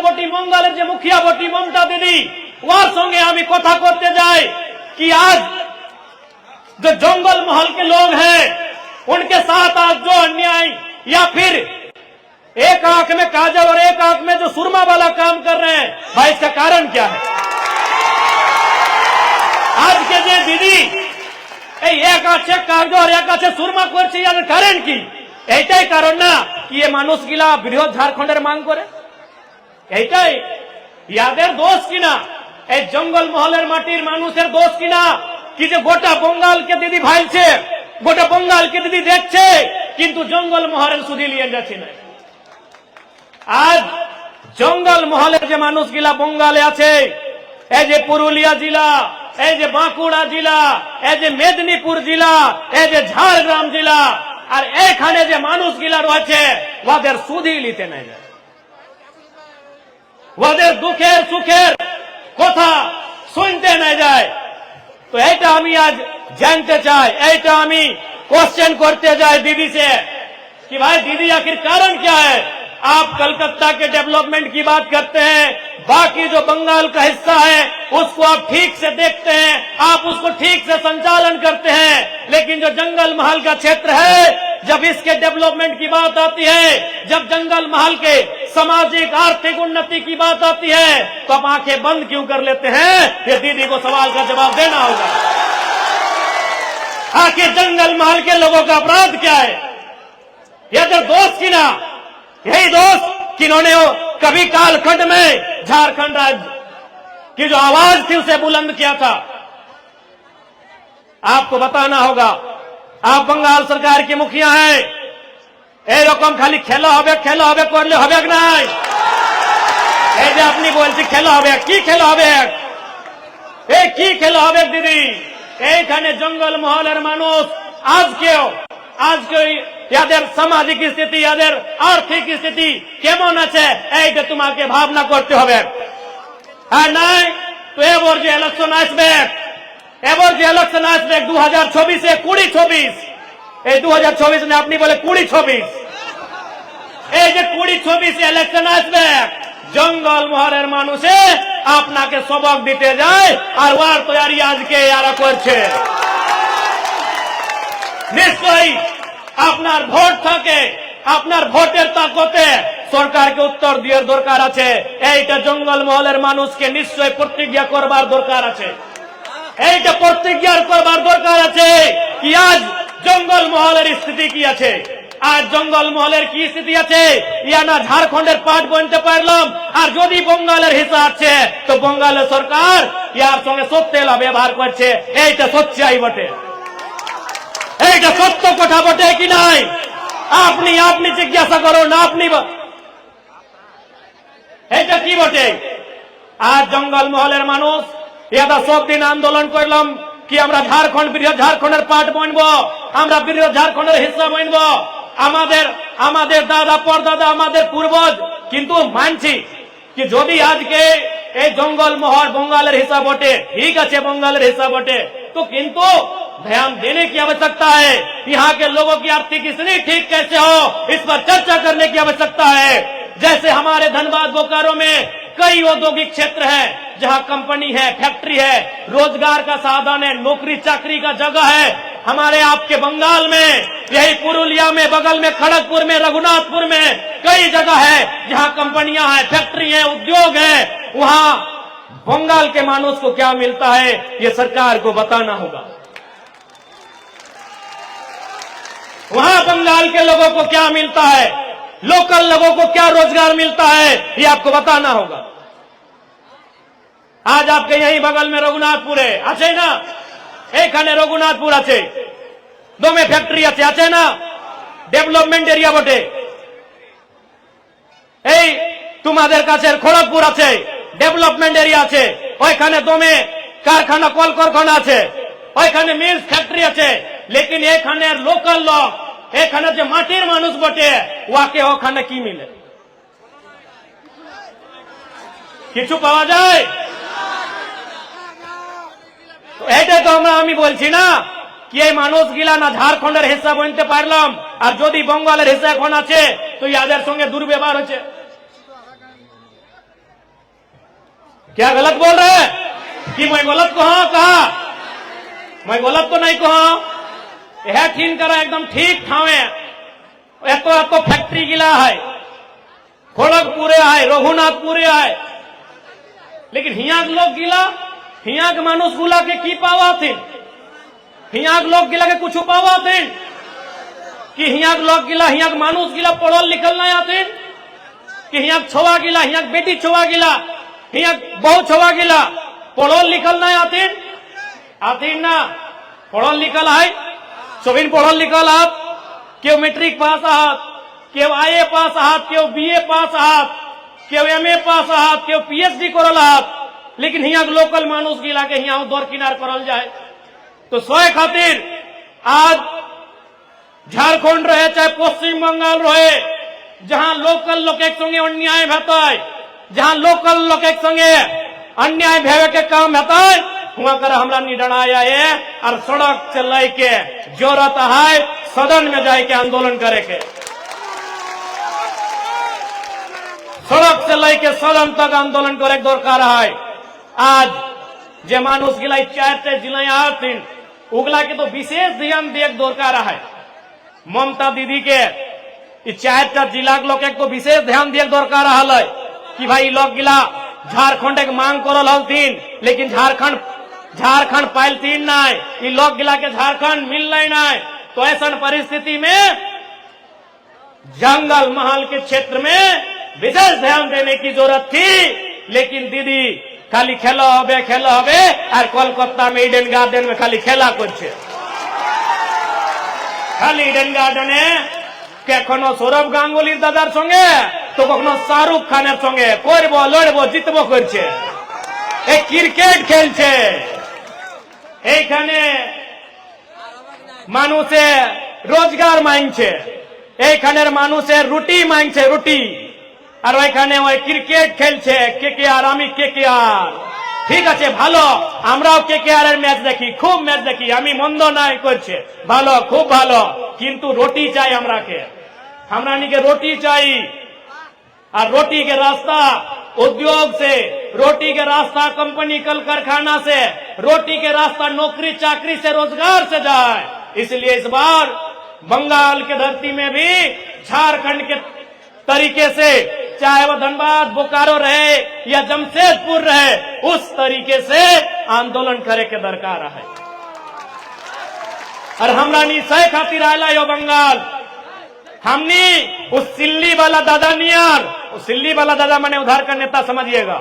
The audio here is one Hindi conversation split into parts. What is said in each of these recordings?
বটি बंगालेर जो मुखिया बटी ममता दीदी ওর संगे আমি কথা করতে যাই कि आज जो जंगल महल के लोग हैं उनके साथ आज जो अन्याय या फिर एक आंख में काजल और एक आंख में जो सुरमा वाला काम कर रहे हैं, भाई इसका कारण क्या है? आज के जो दीदी एक आंखे काजल और एक आंखे सुरमा করছে এর কারণ কি? এইটাই কারণ না কি এই মানুষগুলা বৃহৎ ঝাড়খণ্ডের মান করে? এইটাই ইয়াদের দোষ কিনা? এই জঙ্গল মহলের মাটির মানুষের দোষ কিনা কি যে গোটা বঙ্গালকে দিদি ভাইলছে, গোটা বঙ্গালকে দিদি দেখছে, কিন্তু জঙ্গল মহলের সুধি নিয়ে যাচ্ছে না। আজ জঙ্গল মহলের যে মানুষগুলা বঙ্গালে আছে, এই যে পুরুলিয়া জেলা, এই যে বাঁকুড়া জেলা, এই যে মেদিনীপুর জেলা, এই যে ঝাড়গ্রাম জেলা, আর এখানে যে মানুষগুলা রয়েছে ওদের সুধি নিতে নাই যায়, ওদের দুঃখের সুখের কথা শুনতে না যায়। तो ऐसा আমি आज जानते चाहे, ऐसा আমি क्वेश्चन करते जाए दीदी से कि भाई दीदी आखिर कारण क्या है? आप कलकत्ता के डेवलपमेंट की बात करते हैं, बाकी जो बंगाल का हिस्सा है उसको आप ठीक से देखते हैं, आप उसको ठीक से संचालन करते हैं, लेकिन जो जंगल महल का क्षेत्र है, जब इसके डेवलपमेंट की बात आती है, जब जंगल महल के सामाजिक आर्थिक उन्नति की बात आती है, तो आप आंखें बंद क्यों कर लेते हैं? ये दीदी को सवाल का जवाब देना होगा। आखिर जंगल महल के लोगों का अपराध क्या है? यह जो दोस्त की ना, यही दोस्त किन्होंने कभी कालखंड में झारखंड राज्य की जो आवाज थी उसे बुलंद किया था। आपको बताना होगा, आप बंगाल सरकार के मुखिया हैं, এরকম খালি খেলা হবে করলে হবে না। এই যে আপনি বলছি খেলা হবে, কি খেলা হবে? এই কি খেলা হবে দিদি? এইখানে জঙ্গল মহলের মানুষ আজকে याদের সামাজিক স্থিতি, याদের আর্থিক স্থিতি কেমন আছে এইটা তোমাকে ভাবনা করতে হবে। আর নাই তো এবার যে ইলেকশন আসবে, 2024-এ 20-24, এই 2024 না, আপনি বলে 20-24, এই যে 20-24 ইলেকশন আসবে, জঙ্গল মহলের মানুষে আপনাকে সবক দিতে যায়, আর ওর তৈরি আজকে এরা করছে। নিশ্চয়ই আপনার ভোট থাকে, আপনার ভোটের তাকতে সরকারকে উত্তর দেওয়ার দরকার আছে। এইটা জঙ্গল মহলের মানুষকে নিশ্চয় প্রতিজ্ঞা করবার দরকার আছে, এইটা প্রতিজ্ঞা করবার দরকার আছে কি আজ জঙ্গল মহলের স্থিতি কি আছে, আজ জঙ্গল মহলের কি স্থিতি আছে, ইয়া না ঝাড়খণ্ডের পার্ট বনতে পারলাম, আর যদি বঙ্গালের হিসা আছে তো বঙ্গালের সরকার ইয়ার সঙ্গে সত্যেলা ব্যবহার করছে। এইটা সচ্চাই বটে, এইটা সত্য কথা বটে কি নাই? আপনি জিজ্ঞাসা করুন, আপনি এটা কি বটে? আজ জঙ্গল মহলের মানুষ এটা সব দিন আন্দোলন করলাম কি আমরা বৃহৎ ঝাড়খণ্ডের পার্ট বনবো, আমরা বৃহৎ ঝাড়খণ্ডের হিস্সা বনবো, আমাদের দাদা পরদাদা আমাদের পূর্বজ। কিন্তু মানছি कि যদি আজকে এই জঙ্গল মহল बंगालेर हिस्सा बटे, ठीक है बंगालेर हिस्सा बटे, तो किंतु ध्यान देने की आवश्यकता है। यहाँ के लोगों की आर्थिक स्थिति ठीक कैसे हो, इस पर चर्चा करने की आवश्यकता है। जैसे हमारे धनबाद बोकारो में कई औद्योगिक क्षेत्र है जहाँ कंपनी है, फैक्ट्री है, रोजगार का साधन है, नौकरी चाकरी का जगह है। हमारे आपके बंगाल में यही पुरुलिया में, बगल में खड़गपुर में, रघुनाथपुर में कई जगह है जहाँ कंपनियां हैं, फैक्ट्री है, उद्योग है। वहाँ बंगाल के मानुष को क्या मिलता है ये सरकार को बताना होगा। वहाँ बंगाल के लोगों को क्या मिलता है, लोकल लोगों को क्या रोजगार मिलता है, ये आपको बताना होगा। आज आपके यही बगल में रघुनाथपुर है, আছে না? এখানে রঘুনাথপুর আছে, দমে ফ্যাক্টরি আছে না? ডেভেলপমেন্ট এরিয়া বটে। এই তোমাদের কাছে খড়গপুর আছে, ডেভেলপমেন্ট এরিয়া আছে, ওইখানে দমে কারখানা কলকারখানা আছে, ওইখানে মিলস ফ্যাক্টরি আছে। लेकिन এখানে লোকাল লোক, এখানে যে মাটির মানুষ বটে ওকে ওখানে কি মিলে? কিছু পাওয়া যায়? এটা তো আমি বলছি না কি এই মানুষগুলা না ঝাড়খণ্ডের হিস্সা বনতে পারলাম, আর যদি বঙ্গালের হিস্সা এখন আছে তো ইয়াদের সঙ্গে দুর্ব্যবহার হচ্ছে। क्या गलत बोल रहे हैं कि मैं गलत कहा? मैं गलत तो नहीं कहा। यह ठीक करा एकदम ठीक ठावे। एक तो फैक्ट्री गिला है, खड़गपुरे है, रघुनाथपुरे है, लेकिन हिया के लोग गिला, हिया के मानुष गुला के की पावा थे? हिया के लोग गिला के कुछ पावा थे कि हिया के लोग गिला, हिया के मानुष गिला पढ़ल लिखल नहीं आते कि हिया के छवा गिला, हिया के बेटी छवा गिला, हिया बहु छवा गिला पढ़ल लिखल नहीं आते ना? पढ़ल लिखल है, सभी पढ़ल लिखल आप, क्यों मैट्रिक पास आहात, क्यों आईए पास आहात, क्यों बीए पास आहात, क्यों एमए पास आहात, क्यों पीएचडी करल आहात, लेकिन हिया के लोकल मानुष गिला के हिया दौर किनार करल जाए। तो सोए खातिर आज झारखंड रहे चाहे पश्चिम बंगाल रहे, जहां लोकल लोग एक संगे अन्याय होता है, जहां लोकल लोग एक संगे अन्याय भेवे के काम होता है, वहां कर हमरा निडराया है और सड़क से लेके जरूरत है सदन में जाके आंदोलन करे के, सड़क से लेके सदन तक आंदोलन करे दरकार है। आज जे मानुष गिला चारटे जिले आथिन उगला के तो विशेष ध्यान दिए दरकार है। ममता दीदी के चारटा जिला के लोग तो विशेष ध्यान दिए दरकार है कि भाई लोग गिला झारखंड के मांग करल हलथिन, लेकिन झारखंड पाइलथिन नहीं, ये लोग गिला के झारखंड मिल नहीं। तो ऐसा परिस्थिति में जंगल महल के क्षेत्र में विशेष ध्यान देने की जरूरत थी, लेकिन दीदी खाली खेला হবে और कोलकाता में इडेन गार्डन में खाली खेला करছে, खाली इडेन गार्डने कखनो सौरभ गांगुलीर दादार संगे तो कखनो शाहरुख खानेर संगे करबो लड़बो जितबो करছে, एक क्रिकेट खेलছে। এইখানে মানুষে রোজগার মাংছে, এইখানের মানুষের রুটি মাংছে রুটি, আর ওইখানে ওই ক্রিকেট খেলছে কেকেআর, আমি কেকেআর। ঠিক আছে ভালো, আমরাও কেকেআর এর ম্যাচ দেখি, খুব ম্যাচ দেখি, আমি মন্দ নাই করছে, ভালো খুব ভালো, কিন্তু রুটি চাই আমরাকে, हमरा के रोटी चाहिए। और रोटी के रास्ता उद्योग से, रोटी के रास्ता कंपनी कल कारखाना से, रोटी के रास्ता नौकरी चाकरी से, रोजगार से जाए। इसलिए इस बार बंगाल के धरती में भी झारखंड के तरीके से, चाहे वो धनबाद बोकारो रहे या जमशेदपुर रहे, उस तरीके से आंदोलन करे के दरकार है। और हमरा नी सह खातिर आयला यो बंगाल, हमने उस सिल्ली वाला दादा नियर, उस सिल्ली वाला दादा मैंने उधार का नेता समझिएगा,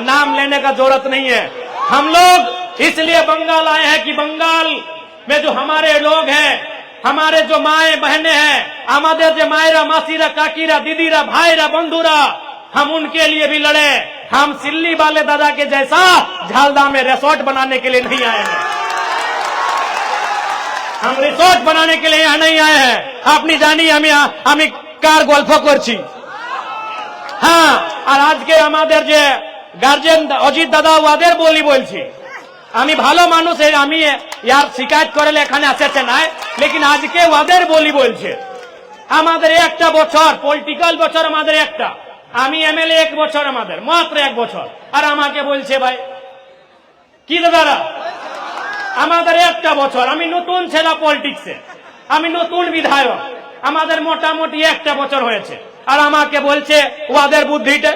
नाम लेने का जरूरत नहीं है। हम लोग इसलिए बंगाल आए हैं कि बंगाल में जो हमारे लोग हैं, हमारे जो माए बहने हैं, हमारे जो मायरा मासीरा काकीरा दीदीरा भाईरा बंधुरा, हम उनके लिए भी लड़े। हम सिल्ली वाले दादा के जैसा झालदा में रिसोर्ट बनाने के लिए नहीं आए हैं, हम रिसोर्ट बनाने के लिए यहाँ नहीं आए हैं। আপনি জানি আমি কার গল্প করছি। হ্যাঁ, আর আজকে আমাদের যে গার্জেন অজিত দাদা ওদের বলছি, আমি ভালো মানুষ, আমি ইয়ার শিকায়ত করলে এখানে আসেছে না, লেকিন আজকে ওদের বলছে আমাদের একটা বছর পলিটিক্যাল বছর, আমাদের একটা, আমি এমএলএ 1 বছর, আমাদের মাত্র 1 বছর, আর আমাকে বলছে ভাই কি দাদারা আমাদের একটা বছর, আমি নতুন ছেলে পলিটিক্সে, আমি নতুন বিধায়ক, আমাদের মোটামুটি একটা বছর হয়েছে, আর আমাকে বলছে ওদের বুদ্ধিটা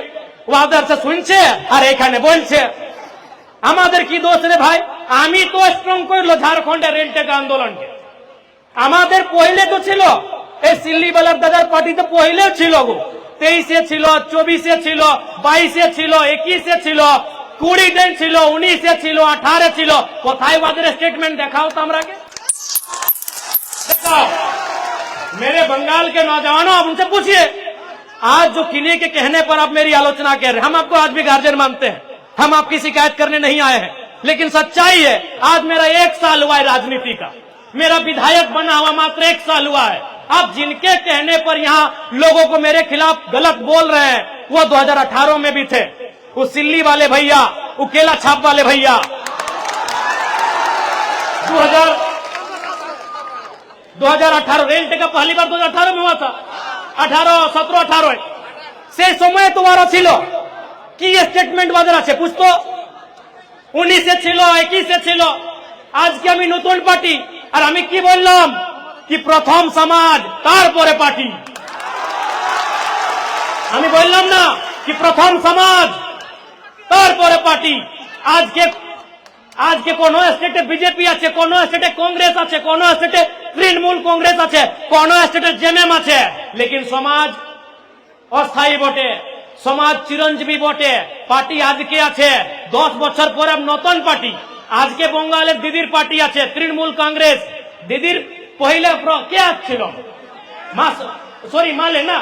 ওদের সে শুনছে আর এখানে বলছে। আমাদের কি দোষ রে ভাই? আমি তো স্ট্রং করলো ঝাড়খণ্ডের রেলটেক আন্দোলনকে, আমাদের পहिले তো ছিল এই সিল্লিবালার দাদার পার্টি, তো পহিলেও ছিল গো, 23-এ ছিল, 24-এ ছিল, 22-এ ছিল, 21-এ ছিল, 20 दिन ছিল, 19-এ ছিল, 18-এ ছিল, কোথায় ওদের स्टेटमेंट দেখাও তো আমরাকে देखाओ। मेरे बंगाल के नौजवानों, आप उनसे पूछिए, आज जो किन्हीं के कहने पर आप मेरी आलोचना कर रहे हैं, हम आपको आज भी गार्जियन मानते हैं, हम आपकी शिकायत करने नहीं आए हैं, लेकिन सच्चाई है आज मेरा 1 साल हुआ है राजनीति का, मेरा विधायक बना हुआ मात्र 1 साल हुआ है। आप जिनके कहने पर यहाँ लोगों को मेरे खिलाफ गलत बोल रहे हैं, वो 2018 में भी थे, वो सिल्ली वाले भैया, वो केला छाप वाले भैया, 2018 रेल टेका पहली बार 2018 में हुआ था, 17, 18 से समय तुम्हारा ছিল কি স্টেটমেন্ট বাজার আছে বুঝতো 19-এ ছিল 21-এ ছিল আজকে আমি নতুন পার্টি আর আমি কি বললাম কি প্রথম সমাজ তারপরে পার্টি আমি বললাম না কি প্রথম সমাজ তারপরে পার্টি আজকে কোন স্টেটে বিজেপি আছে কোন স্টেটে কংগ্রেস আছে কোন স্টেটে তৃণমূল কংগ্রেস আছে কোন স্টেটে জেএমএম আছে লেকিন সমাজ অস্থায়ী বটে সমাজ চিরঞ্জীবী বটে পার্টি আজকে আছে 10 বছর পরে নতুন পার্টি আজকে বঙ্গালের দিদির পার্টি আছে তৃণমূল কংগ্রেস দিদির পহিলে কে ছিল মালে না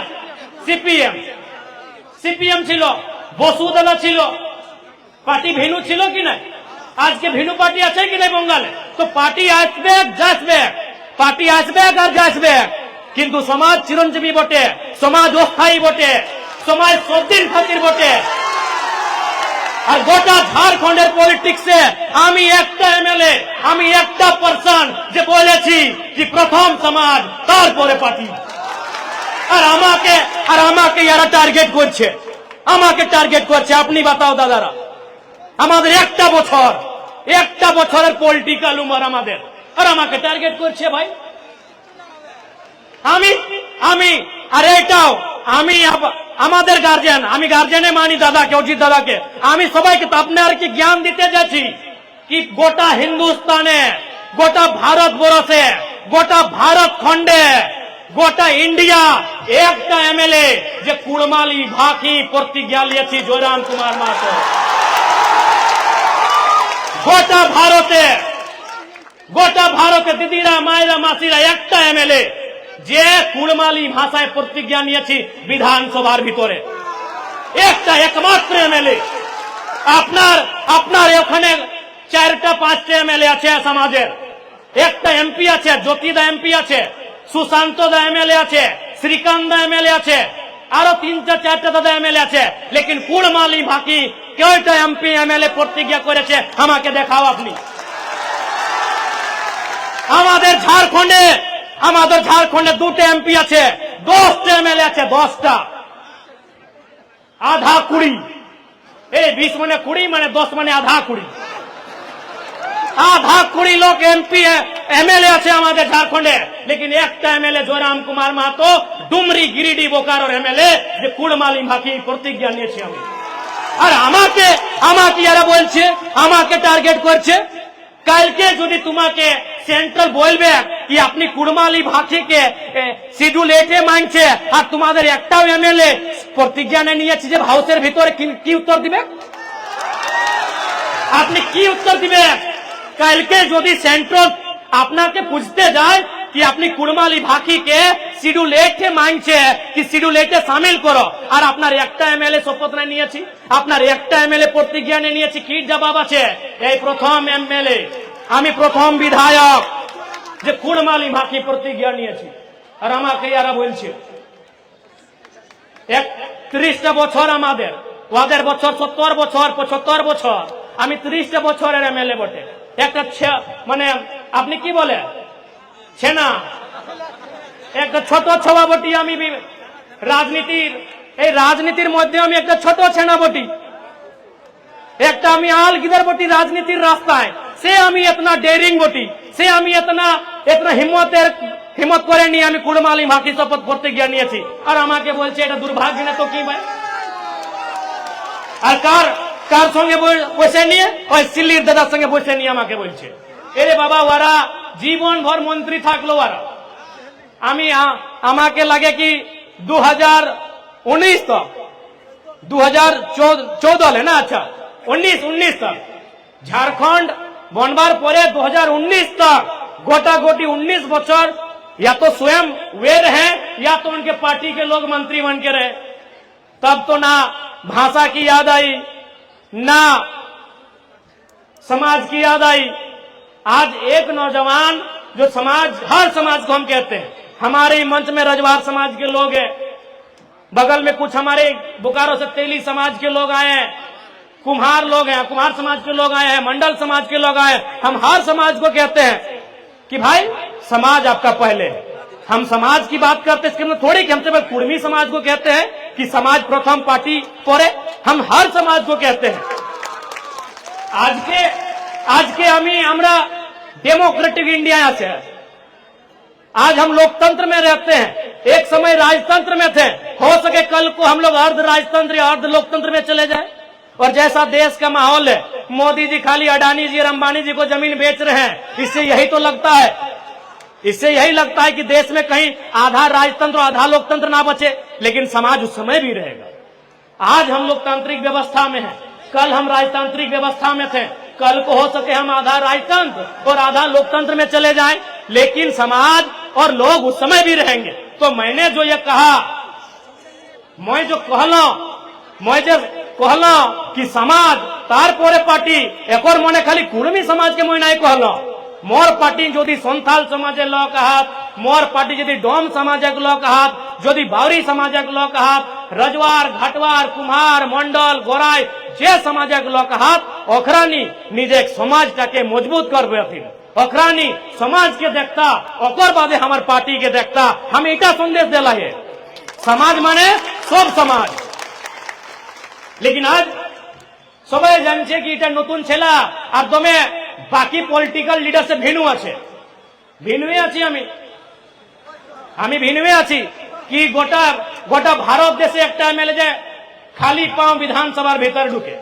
সিপিএম ছিল বসুদলা ছিল পার্টি ভিনু ছিল কি না আজকে ভিনু পার্টি আছে কি না বঙ্গালে তো পার্টি আসবে যাসবে পার্টি আসবে আর যাসবে কিন্তু সমাজ চিরঞ্জীবী বটে সমাজ অস্থায়ী বটে সমাজ সবদিন খাতির বটে আর গোটা ঝাড়খণ্ডের পলিটিক্সে আমি একটা এমএলএ আমি একটা পার্সন যে বলেছি যে প্রথম সমাজ তারপরে পার্টি আর আমাকে যারা টার্গেট করছে আপনি বাতাও দাদারা আমাদের একটা বছরের পলিটিক্যাল উমর আমাদের আর আমাকে টার্গেট করছে ভাই আমি আর এটাও আমি আমাদের গার্জিয়ান আমি গার্জিয়ানে মানি দাদাকে অজিত দাদাকে আমি সবাইকে আপনার কি জ্ঞান দিতে যাচ্ছি কি গোটা হিন্দুস্তানে গোটা ভারতবর্ষে গোটা ভারত খণ্ডে গোটা ইন্ডিয়া একটা এমএলএ যে কুড়মালি ভাকি প্রতিজ্ঞা নিয়েছি জয়রাম কুমার মাহাতো গোটা ভারতে দিদিরা মায়েরা মাসিরা একটা এমএলএ যে কুড়মালি ভাষায় প্রতিজ্ঞা নিয়েছি বিধানসভার ভিতরে একটা একমাত্র এমএলএ আপনার ওখানে 4টা-5টা এমএলএ আছে সমাজের একটা এমপি আছে জ্যোতিদা এমপি আছে সুশান্ত দা এমএলএ আছে শ্রীকান্ত দা এমএলএ আছে আরো 3টা-4টা দাদা এমএলএ আছে লেকিন কুড়মালি ভাকি কয়টা এমপি এমএলএ প্রতিজ্ঞা করেছে আমাকে দেখাও আপনি আমাদের ঝাড়খণ্ডে 2টা এমপি আছে 10টা এমএলএ আছে 10টা আধা 20 এই 20 মানে 20 মানে 10 মানে আধা 20 লোক এমপি এমএলএ আছে আমাদের ঝাড়খণ্ডে লেকিন একটা এমএলএ জয়রাম কুমার মাহাতো ডুমরি গিরিডি বোকারোর এমএলএ যে কুড়মালি ভাকি প্রতিজ্ঞা নিয়েছি আমি আর আমাকে যারা বলছে আমাকে টার্গেট করছে কালকে যদি তোমাকে সেন্ট্রাল বলবে কি আপনি কুড়মালি ভাকিকে শিডিউল 8-এ মানছে আর তোমাদের একটাও এমএলএ প্রতিজ্ঞা নিয়েছে যে হাউসের ভিতরে কি উত্তর দিবে আপনি কি উত্তর দিবে কালকে যদি সেন্ট্রাল আপনাকে বুঝতে যায় কি আপনি কুড়মালি ভাকিকে শিডিউল 8-এ মানছে কি শিডিউল 8-এ সামিল করো আর আপনার একটা এমএলএ শপথ নিয়েছি আপনার একটা এমএলএ প্রতিজ্ঞা নিয়েছি কি জবাব আছে এই প্রথম এমএলএ আমি প্রথম বিধায়ক যে কুড়মালি ভাকি প্রতিজ্ঞা নিয়েছি আর আমাকে যারা বলছে 31টা বছর আমাদের ওদের বছর 70 বছর 75 বছর আমি 30টা বছরের এমএলএ বটে একটা মানে আপনি কি বলে ছেনা একটা ছোট ছবাবটি আমি রাজনীতির মধ্যে আমি একটা ছোট ছেনা বটি একটা আমি আলগিদার বটি রাজনীতির রাস্তায় সে আমি এতনা ডেরিং বটি সে আমি এতনা হিম্মত করে নিয়ে আমি কুড়মালি ভাকি শপথ প্রতিজ্ঞা নিয়েছি আর আমাকে বলছে এটা দুর্ভাগ্য না তো কি ভাই আর কার সঙ্গে বসে নিয়ে ওই সিল্লির দাদার সঙ্গে বসে নিয়ে আমাকে বলছে এরে বাবা ওরা জীবন ভর মন্ত্রী থাকলো ওরা আমাকে লাগে কি 2019 তক 2014 না আচ্ছা 19 तक झारखंड बनवार परे 2019 तक गोटा गोटी 19 बच्चर या तो स्वयं वे रहे या तो उनके पार्टी के लोग मंत्री बन के रहे तब तो ना भाषा की याद आई ना समाज की याद आई आज एक नौजवान जो हर समाज को हम कहते हैं हमारे मंच में रजवार समाज के लोग हैं बगल में कुछ हमारे बोकारो से तेली समाज के लोग आए हैं कुम्हार लोग हैं कुम्हार समाज के लोग आए हैं मंडल समाज के लोग आए हैं हम हर समाज को कहते हैं कि भाई समाज आपका पहले है हम समाज की बात करते हैं, इसके मतलब थोड़ी कि हम सिर्फ कुर्मी समाज को कहते हैं कि समाज प्रथम पार्टी परे, हम हर समाज को कहते हैं। आज के हमरा डेमोक्रेटिक इंडिया से, आज हम लोकतंत्र में रहते हैं, एक समय राजतंत्र में थे, हो सके कल को हम लोग अर्ध राजतंत्र या अर्ध लोकतंत्र में चले जाए। और जैसा देश का माहौल है, मोदी जी खाली अडानी जी और अंबानी जी को जमीन बेच रहे हैं, इससे यही तो लगता है, इससे यही लगता है कि देश में कहीं आधा राजतंत्र आधा लोकतंत्र ना बचे, लेकिन समाज उस समय भी रहेगा। आज हम लोकतांत्रिक व्यवस्था में हैं, कल हम राजतांत्रिक व्यवस्था में थे, कल को हो सके हम आधा राजतंत्र और आधा लोकतंत्र में चले जाएं, लेकिन समाज और लोग उस समय भी रहेंगे। तो मैंने जो ये कहा, मैं जो कहला कि समाज तार पोरे पार्टी एक और मने खाली कुर्मी समाज के मैं नहीं कहला, मोर पार्टी যদি সন্থাল সমাজের লোক আহাত, মোর পার্টি যদি ডোম সমাজের লোক আহাত, যদি বাউরি সমাজের লোক আহাত, রজওয়ার ঘাটওয়ার কুমার মন্ডল গোরাই যে সমাজের লোক আহাত, ওখরানি নিজে সমাজটাকে মজবুত করবে, ওখরানি সমাজকে দেখতা, ওকর বাদে আমার পার্টিকে দেখতা। हम এটা সন্দেশ দেলা है, সমাজ মানে সব সমাজ। लेकिन आज সবাই জানছে কি এটা নতুন ছেলা, আর দমে বাকি পলিটিক্যাল লিডারশিপ ভিন্ন আছে, ভিন্নই আছি আমি ভিন্নই আছি কি গোটা ভারত দেশে একটা এমএলএ যে খালি পাও বিধানসভার ভিতর ঢুকে,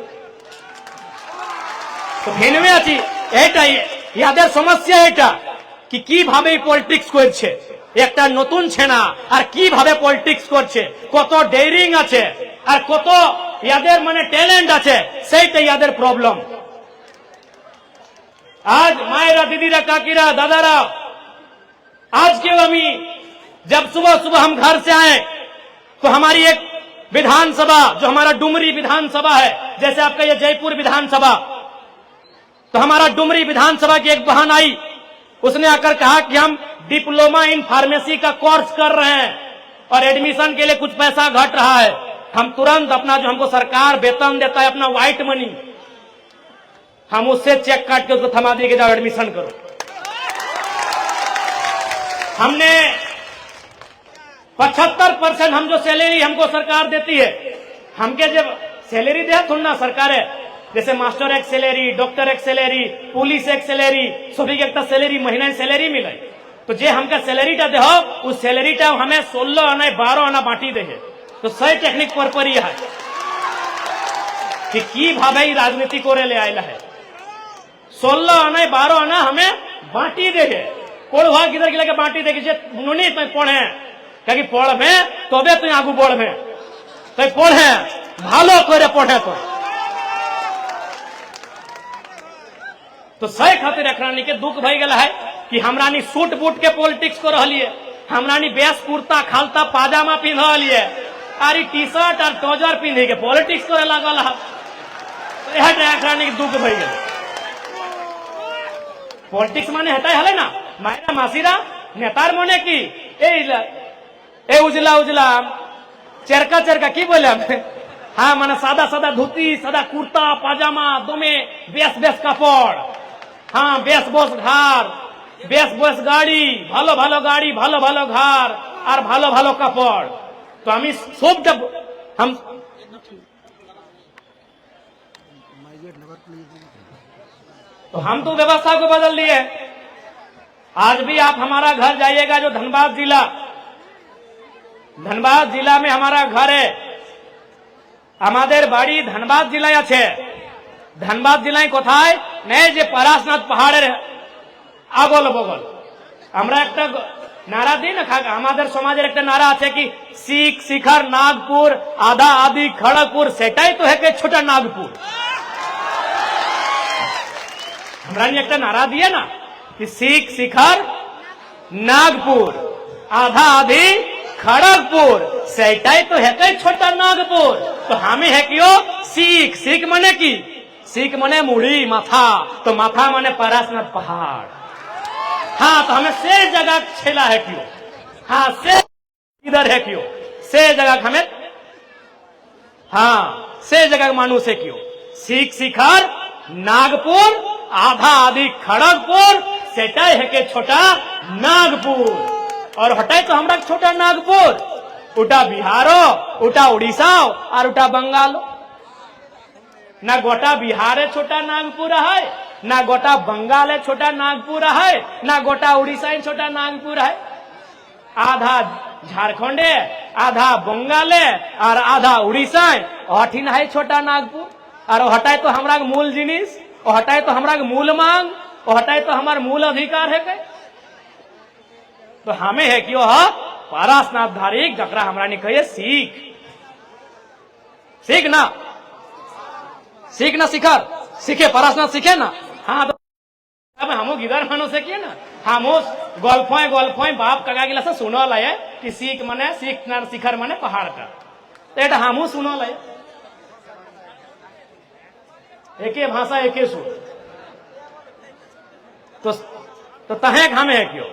তো ভিন্নই আছি। এটাই ইয়াদের সমস্যা, এটা কি কিভাবে পলিটিক্স করছে একটা নতুন ছেনা, আর কিভাবে পলিটিক্স করছে, কত ডেয়ারিং আছে আর কত ইয়াদের মানে ট্যালেন্ট আছে, সেইটাই ইয়াদের প্রবলেম। आज मायरा दीदीरा काकीरा दादारा, आज के अमी जब सुबह सुबह हम घर से आए तो हमारी एक विधानसभा जो हमारा डुमरी विधानसभा है, जैसे आपका ये जयपुर विधानसभा, तो हमारा डुमरी विधानसभा की एक बहन आई, उसने आकर कहा कि हम डिप्लोमा इन फार्मेसी का कोर्स कर रहे हैं और एडमिशन के लिए कुछ पैसा घट रहा है। हम तुरंत अपना जो हमको सरकार वेतन देता है अपना व्हाइट मनी, हम उससे चेक काट के उसको थमा दिए कि जाओ एडमिशन करो। हमने 75% हम जो सैलरी हमको सरकार देती है, हमके जब सैलरी दे थोड़ा ना सरकार है, जैसे मास्टर एक सैलरी, डॉक्टर एक सैलरी, पुलिस एक सैलरी, सभी के एक सैलरी महीना सैलरी मिले, तो जे हमका सैलरीटा दे हो उस सैलरीटा हमें 16 आना 12 आना बांटी दे, तो सही टेक्निक पर ही है कि भावे राजनीति को ले आयला है। 16 आना 12 आना हमें बांटी दे, पढ़वा किधर के बांटी दे, नुनी तो पढ़े क्या पढ़ में तबे तुम आगू बढ़ में, तो पढ़े भालो करे पढ़े तो सही खातिर अखरानी के दुख भई गला है कि हमरानी सूट बूट के पॉलिटिक्स को रहलिए, हमरानी बेस कुर्ता खालता पाजामा पिंधलिए, अरे टी शर्ट और ट्राउजर पिंधे के पॉलिटिक्स करे लागल है, तो यह अखरानी के दुख भई गला। पॉलिटिक्स माने हटाए हले ना, मायरा मासीरा नेतार मने की ए उजला उजला चरका चरका की बोले, हाँ माने सादा सादा धोती, सादा कुर्ता पाजामा, दोमे बेस बेस कापड़, हाँ बेस बस घर, बेस बस गाड़ी, भालो भालो गाड़ी, भालो भालो घर और भालो भालो कापड़, तो हम सब जब हम तो हम तो व्यवस्था को बदल लिए। आज भी आप हमारा घर जाइएगा जो धनबाद जिला में हमारा घर है, हमारे बाड़ी धनबाद जिला আছে, धनबाद जिलाয় কোথায় নেই যে পরাশনাথ পাহাড়ের আগল বগল। আমরা একটা নারা দিই না, আমাদের সমাজের একটা নারা আছে কি শিখ শিখর নাগপুর আধা আদি খড়গপুর, সেটাই তো है छोटा नागपुर। हमरा एक नारा दिए ना कि सीख शिखर नागपुर आधा आधी खड़गपुर, सेटाई तो है कई छोटा नागपुर, तो हमें है क्यों सीख, सीख मने की सीख मने मुड़ी माथा, तो माथा मने परासनाथ पहाड़, हाँ तो हमें से जगह छेला है क्यों, हाँ से इधर है क्यों, से जगह हमें, हाँ से जगह मानू से क्यों, सीख शिखर नागपुर आधा आधी खड़गपुर, सेटाई है के छोटा नागपुर। और हटाए तो हमरा छोटा नागपुर, उठा बिहारो, उठा उड़ीसा और उठा बंगालो। ना गोटा बिहार छोटा नागपुर है, ना गोटा बंगाल छोटा नागपुर है, ना गोटा उड़ीसा छोटा नागपुर है। आधा झारखंड है, आधा बंगाल है और आधा उड़ीसा है, अठिन है छोटा नागपुर। और हटाए तो हमरा मूल जिनिस, हटाए तो हमरा मूल मांग, हटाए तो हमार मूल अधिकार है। तो हमें है कि वह पारसनाथ धारी जकरा हमरा नहीं कहिए सीख, सीख ना, सीख ना, शिखर सीखे, पारसनाथ सीखे ना। हाँ तो अब हम गिदर मानो से किए ना, हम गल्फों बाप कगा गिला से सुनल है कि सीख माने, सीख ना शिखर माने पहाड़ का। तो एटा हमू सुनल है, एके भाषा एके सुर। तो तहे हमें है क्यों,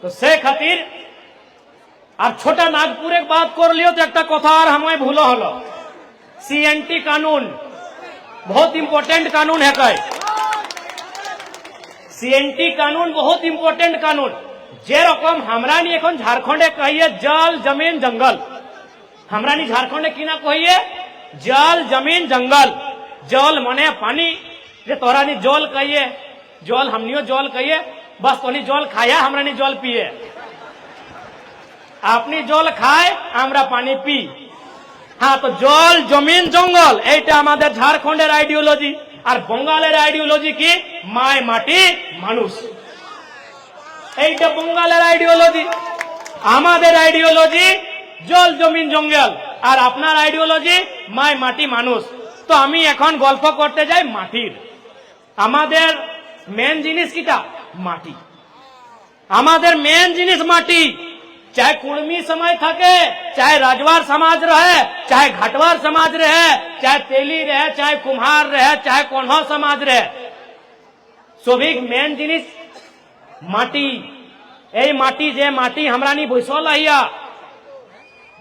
तो से खातिर अब छोटा नागपुर एक बात कर लियो तो एक कथा और हमें भूलो हलो, सीएनटी कानून बहुत इंपोर्टेंट कानून है। कई सीएनटी कानून बहुत इंपोर्टेंट कानून, जे रकम हमरा नी एखन झारखंडे कहिए जल जमीन जंगल, हमरा नी झारखंडे की ना कहिए जल जमीन जंगल। जल मने पानी, जे तोरा नी जल कहिए, जल हमनियो जल कहिए, बस तोनी जल खाया हमरा नी जल पिए, अपनी जल खाए हमरा पानी पी। हाँ तो जल जमीन जंगल এইটা আমাদের ঝাড়খণ্ডের আইডিওলজি, আর বঙ্গালের আইডিওলজি কি মায় মাটি মানুষ, এইটা বঙ্গালের আইডিওলজি। আমাদের আইডিওলজি জল জমিন জঙ্গল, আর আপনার আইডিওলজি মায় মাটি মানুষ। তো আমি এখন গল্প করতে যাই মাটির। আমাদের মেন জিনিস কিটা মাটি, আমাদের মেন জিনিস মাটি। चाहे कुर्मी समय थके, चाहे राजवार समाज रहे, चाहे घाटवार समाज रहे, चाहे तेली रहे, चाहे कुम्हार रहे, चाहे कोन्हा समाज रहे, सभी मेन जिनिस माटी। এই মাটি যে মাটি हमरा नी বৈশল আইয়া,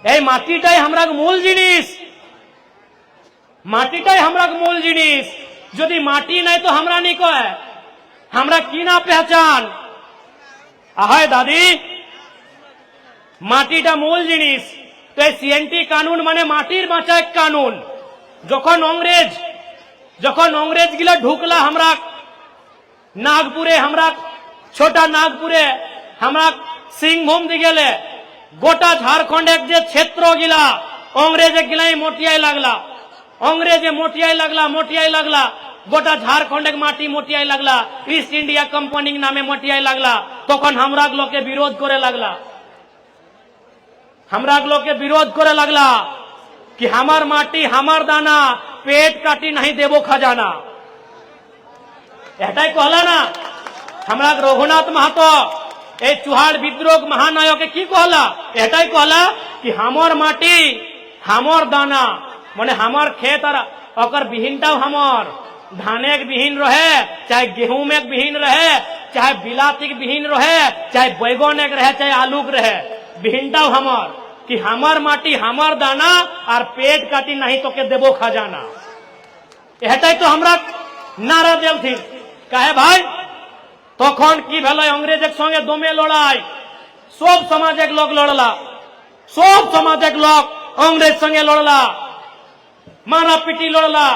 এই মাটিটাই हमरा মূল জিনিস, মাটিটাই हमरा মূল জিনিস। যদি মাটি নাই তো हमरा नी কয়, हमरा কি না পেহচান আহায় দাদি, মাটিটা মূল জিনিস। তো এই সিএনটি কানুন মানে মাটির বাঁচা এক কানুন। যখন অংরেজ গিলা ঢুকলা हमरा नागपुरे, हमरा छोटा नागपुरे, हमरा सिंहभूम दी गेले, गोटा झारखंड एक जे क्षेत्र गिला अंग्रेज गिलाई मोटियाई लगला, अंग्रेजे मोटियाई लगला, गोटा झारखंड एक माटी मोटियाई लगला, ईस्ट इंडिया कंपनी नामे मोटियाई लगला। तखन हमरा लोग के विरोध करे लगला, हमरा लोग के विरोध करे लगला कि हमार माटी हमार दाना, पेट काटी नहीं देवो खजाना। एटाई कहला ना हमरा रघुनाथ महतो ए चुहाड़ विद्रोह महानायक की कहला, एटाई कहला कि हमार माटी हमार दाना, माने हमार खेत और अकर बिहीनटाও हमार, धाने के बिहीन रहे, चाहे गेहूं में बिहीन रहे, चाहे बिलाती के बिहीन रहे, चाहे बैगन एक रहे, चाहे आलू के रहे, बिहीनटाও हमार। कि हमार माटी हमार दाना और पेट काटी नहीं तो के देवो खजाना। एटाई तो हमरा नारा देल थी। कहे भाई तखन की भेलै, अंग्रेज संगे दमे लड़ाई, सब समाज एक लोग लड़ला, सब समाज एक लोग अंग्रेज संगे लड़ला, मारा पिटी लड़ला,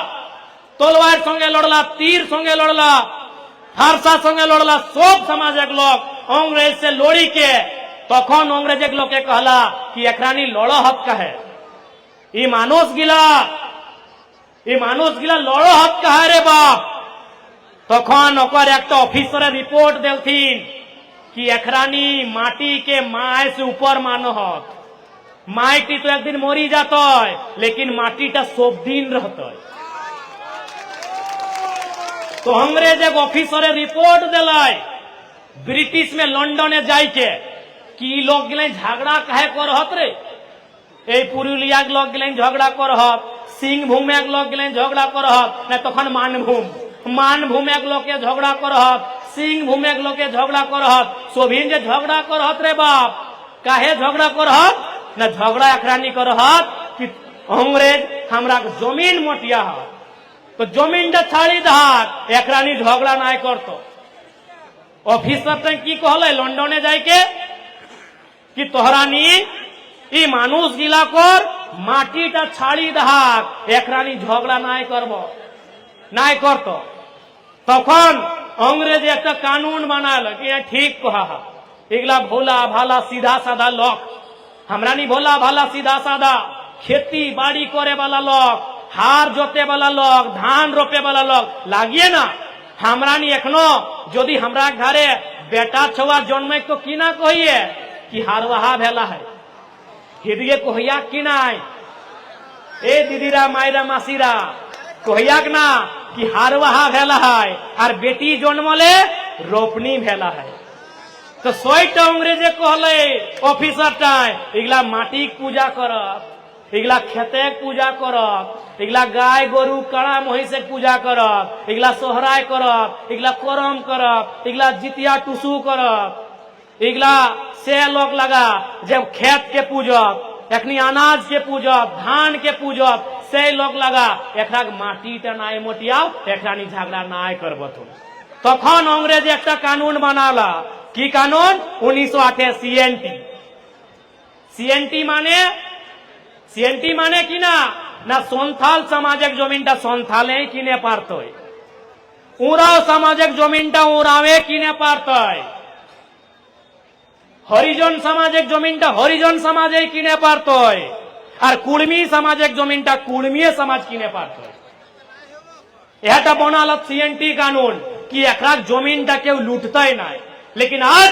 तलवार संगे लड़ला, तीर संगे लड़ला, फारसा संगे लड़ला, सब समाज एक लोग अंग्रेज से लड़ी के। तखन अंग्रेज एक लोग के कहला कि एकरानी लड़ो हक कहे, ई मानुष गिला लड़ो हक कहे रे बाप। तखन ओकर एक ऑफिसर रिपोर्ट देलथिन कि एकरानी माटी के माय से ऊपर मानो हक, माटी तो एक दिन मरी जात लेकिन माटीटा सब दिन रहत। तो अंग्रेज एक ऑफिसर रिपोर्ट दिलाई ब्रिटिश में लंडने जाइके कि लोग गिलें झगड़ा कहे करहत रे, ए पुरुलिया के लोग गिलें झगड़ा करहत, सिंहभूम एक लोग गिलें झगड़ा करहत, न तखन मानभूम एक लोग के झगड़ा करहत, सिंहभूम एक लोग के झगड़ा करहत, सोभिन जे झगड़ा करहत रे बाप। काहे झगड़ा करहत, न झगड़ा एकरानी करहत कि अंग्रेज हमरा जमीन मोटिया है, तो जमीन छाड़ी दहार एकरानी झगड़ा नहीं करतो। ऑफिसर की कहले लंडने जाके कि तोहरानी ই মানুষ গিলাকর মাটিটা ছাড়ি দেহাক একরানি ঝগড়া নাই করব নাই করতো তখন अंग्रेज একটা কানুন বানালো कि ठीक कहा এগুলা ভোলা ভালা सीधा साधा लोग हमरा नहीं भोला भाला सीधा साधा खेती बाड़ी करे वाला लोग हार जोते वाला लोग धान रोपे वाला लोग लागिए ना हमरा नहीं एखनो यदि हमरा घरे बेटा छुआ जन्मे तो की ना कहिए कि हारवाहा भेला है हिदिए कहिया कि नाई ए दीदीरा मायरा मासीरा कहिया ना कि हारवाहा भेला है और बेटी जन्मले रोपनी भेला है तो 100টা अंग्रेजे कहले ऑफिसर टाइम इगला माटी पूजा करब इगला खेते पूजा करब इगला गाय गोरु कड़ा महिषे पूजा करब इगला सोहराय करब इगला करम करब इगला जितिया टुसू करब इगला से लोग लगा जब खेत के पूजब एखनी अनाज के पूजब धान के पूजब से लोग लगा एकरा माटीटा नाय मोटियाव एकरानी झगड़ा नाय करब तखन अंग्रेज एक कानून बनाला की कानून 1908 सीएनटी माने कि ना सन्थाल समाजिक जमीनटा सन्थाले किने पारतोय उराव समाजिक जमीनटा उरावे किने पारतोय हरिजन समाजिक जमीनटा हरिजन समाजे किने पारतोय और कुर्मी समाजिक जमीनटा कुर्मीय समाज किने पारतोय एटा बनाल सीएनटी कानून कि एकरा जमीनटा केउ लूटतई ना लेकिन आज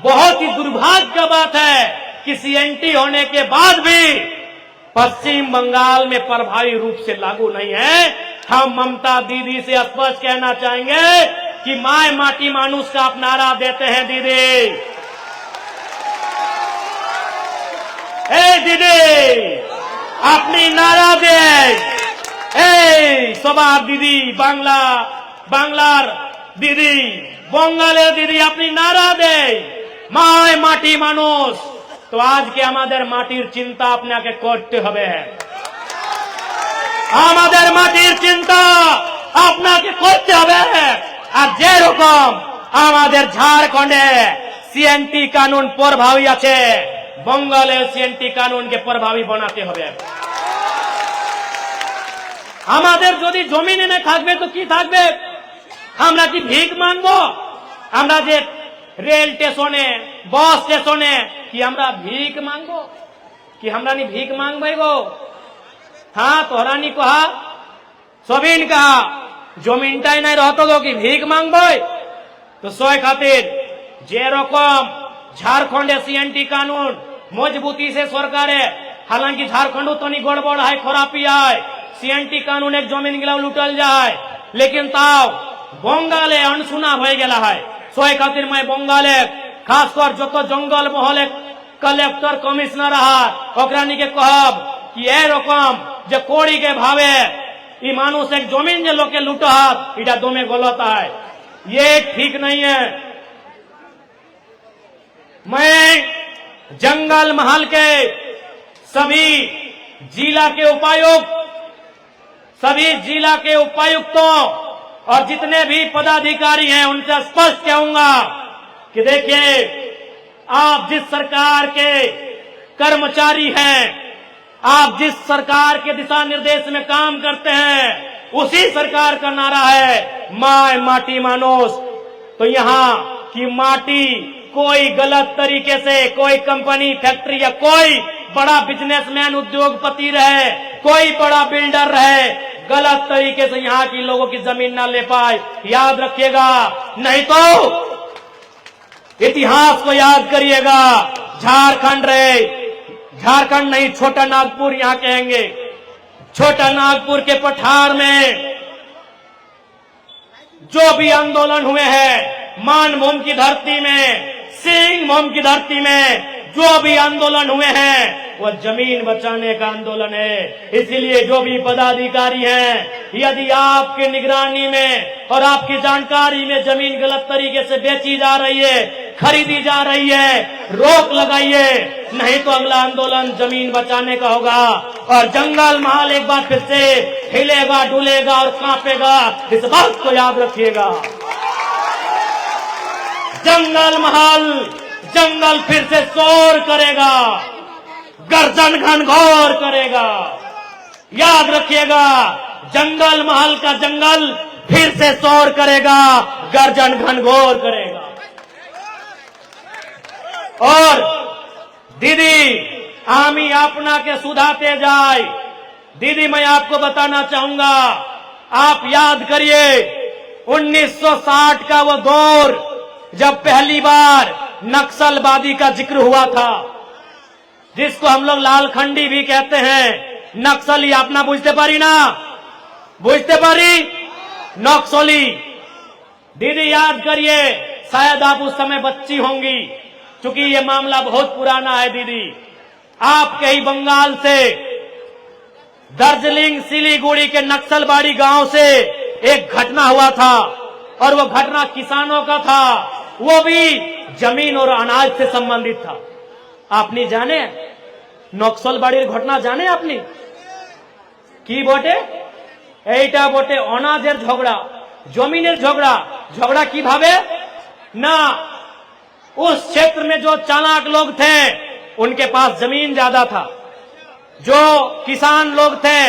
बहुत ही दुर्भाग्य का बात है कि सीएनटी होने के बाद भी पश्चिम बंगाल में प्रभावी रूप से लागू नहीं है। हम ममता दीदी से स्पष्ट कहना चाहेंगे कि माय माटी मानुष का आप नारा देते हैं दीदी दीदी अपनी नारा दे सबार दीदी बांग्लार दीदी बंगाले दीदी अपनी नारा दे माय माटी मानुष तो आज के आमादेर माटिर चिंता आपनाके करते हबे आमादेर माटिर चिंता आपनाके करते हबे और जे रकम आमादेर झारखंडे सीएनटी कानून प्रभावी आछे बंगाले सीएनटी कानून के प्रभावी बनाते हबे आमादेर यदि जमीन एने थाकबे तो कि थाकबे আমরা কি ভিক মাংবো আমরা যে রেল স্টেশনে বাস স্টেশনে কি আমরা ভিক মাংবো কি আমরা নি ভিক मांगबे गो हाँ तोहरा नी कहा सबिन कहा जमीनटाई नहीं रहतो गो कि भीख मांगबे तो सोय खातिर जे रकम झारखंडे सीएनटी कानून मजबूती से सरकारे हालांकि झारखंड तो नहीं गड़बड़ है खराबी है सीएनटी कानून एक जमीन गिला लुटल जाए लेकिन ताव बंगाले अनसुना हो गया है सोय खातिर मैं बंगाले खासकर जो तो जंगल महले कलेक्टर कमिश्नर रहा ओकरानी के कहब कि ए रकम जे कोड़ी के भावे ई मानुष एक जमीन जे लोग के लुटहात इटा दोमे गलत है ये ठीक नहीं है। मैं जंगल महल के सभी जिला के उपायुक्तों और जितने भी पदाधिकारी हैं उनसे स्पष्ट कहूंगा कि देखिए आप जिस सरकार के कर्मचारी हैं आप जिस सरकार के दिशा निर्देश में काम करते हैं उसी सरकार का नारा है माय माटी मानुष तो यहाँ की माटी कोई गलत तरीके से कोई कंपनी फैक्ट्री या कोई बड़ा बिजनेसमैन उद्योगपति रहे कोई बड़ा बिल्डर रहे गलत तरीके से यहाँ की लोगों की जमीन ना ले पाए याद रखिएगा नहीं तो इतिहास को याद करिएगा झारखंड नहीं छोटा नागपुर यहाँ कहेंगे छोटा नागपुर के पठार में जो भी आंदोलन हुए हैं मानभूम की धरती में सिंह भूम की धरती में जो भी आंदोलन हुए हैं वो जमीन बचाने का आंदोलन है। इसीलिए जो भी पदाधिकारी हैं यदि आपकी निगरानी में और आपकी जानकारी में जमीन गलत तरीके से बेची जा रही है खरीदी जा रही है रोक लगाइए नहीं तो अगला आंदोलन जमीन बचाने का होगा और जंगल महल एक बार फिर से हिलेगा डुलेगा और कांपेगा इस बात को याद रखिएगा। जंगल महल जंगल फिर से शोर करेगा, गर्जन घनघोर करेगा। याद रखिएगा, जंगल महल का जंगल फिर से शोर करेगा, गर्जन घनघोर करेगा। और दीदी आमी अपना के सुधाते जाए। दीदी मैं आपको बताना चाहूंगा, आप याद करिए 1960 का वो दौर जब पहली बार नक्सलवादी का जिक्र हुआ था, जिसको हम लोग लालखंडी भी कहते हैं। नक्सली अपना बुझते पारी ना, बुझते पारी नक्सली। दीदी याद करिए, शायद आप उस समय बच्ची होंगी, क्योंकि ये मामला बहुत पुराना है। दीदी आपके ही बंगाल से दार्जिलिंग सिलीगुड़ी के नक्सलबाड़ी गांव से एक घटना हुआ था, और वो घटना किसानों का था, वो भी जमीन और अनाज से संबंधित था। आपने जाने नक्सलबाड़ी घटना जाने आपने की बोटे এইটা बोटे अनाजेर झगड़ा, जमीनेर झगड़ा। झगड़ा की भावे ना, उस क्षेत्र में जो चालाक लोग थे उनके पास जमीन ज्यादा था। जो किसान लोग थे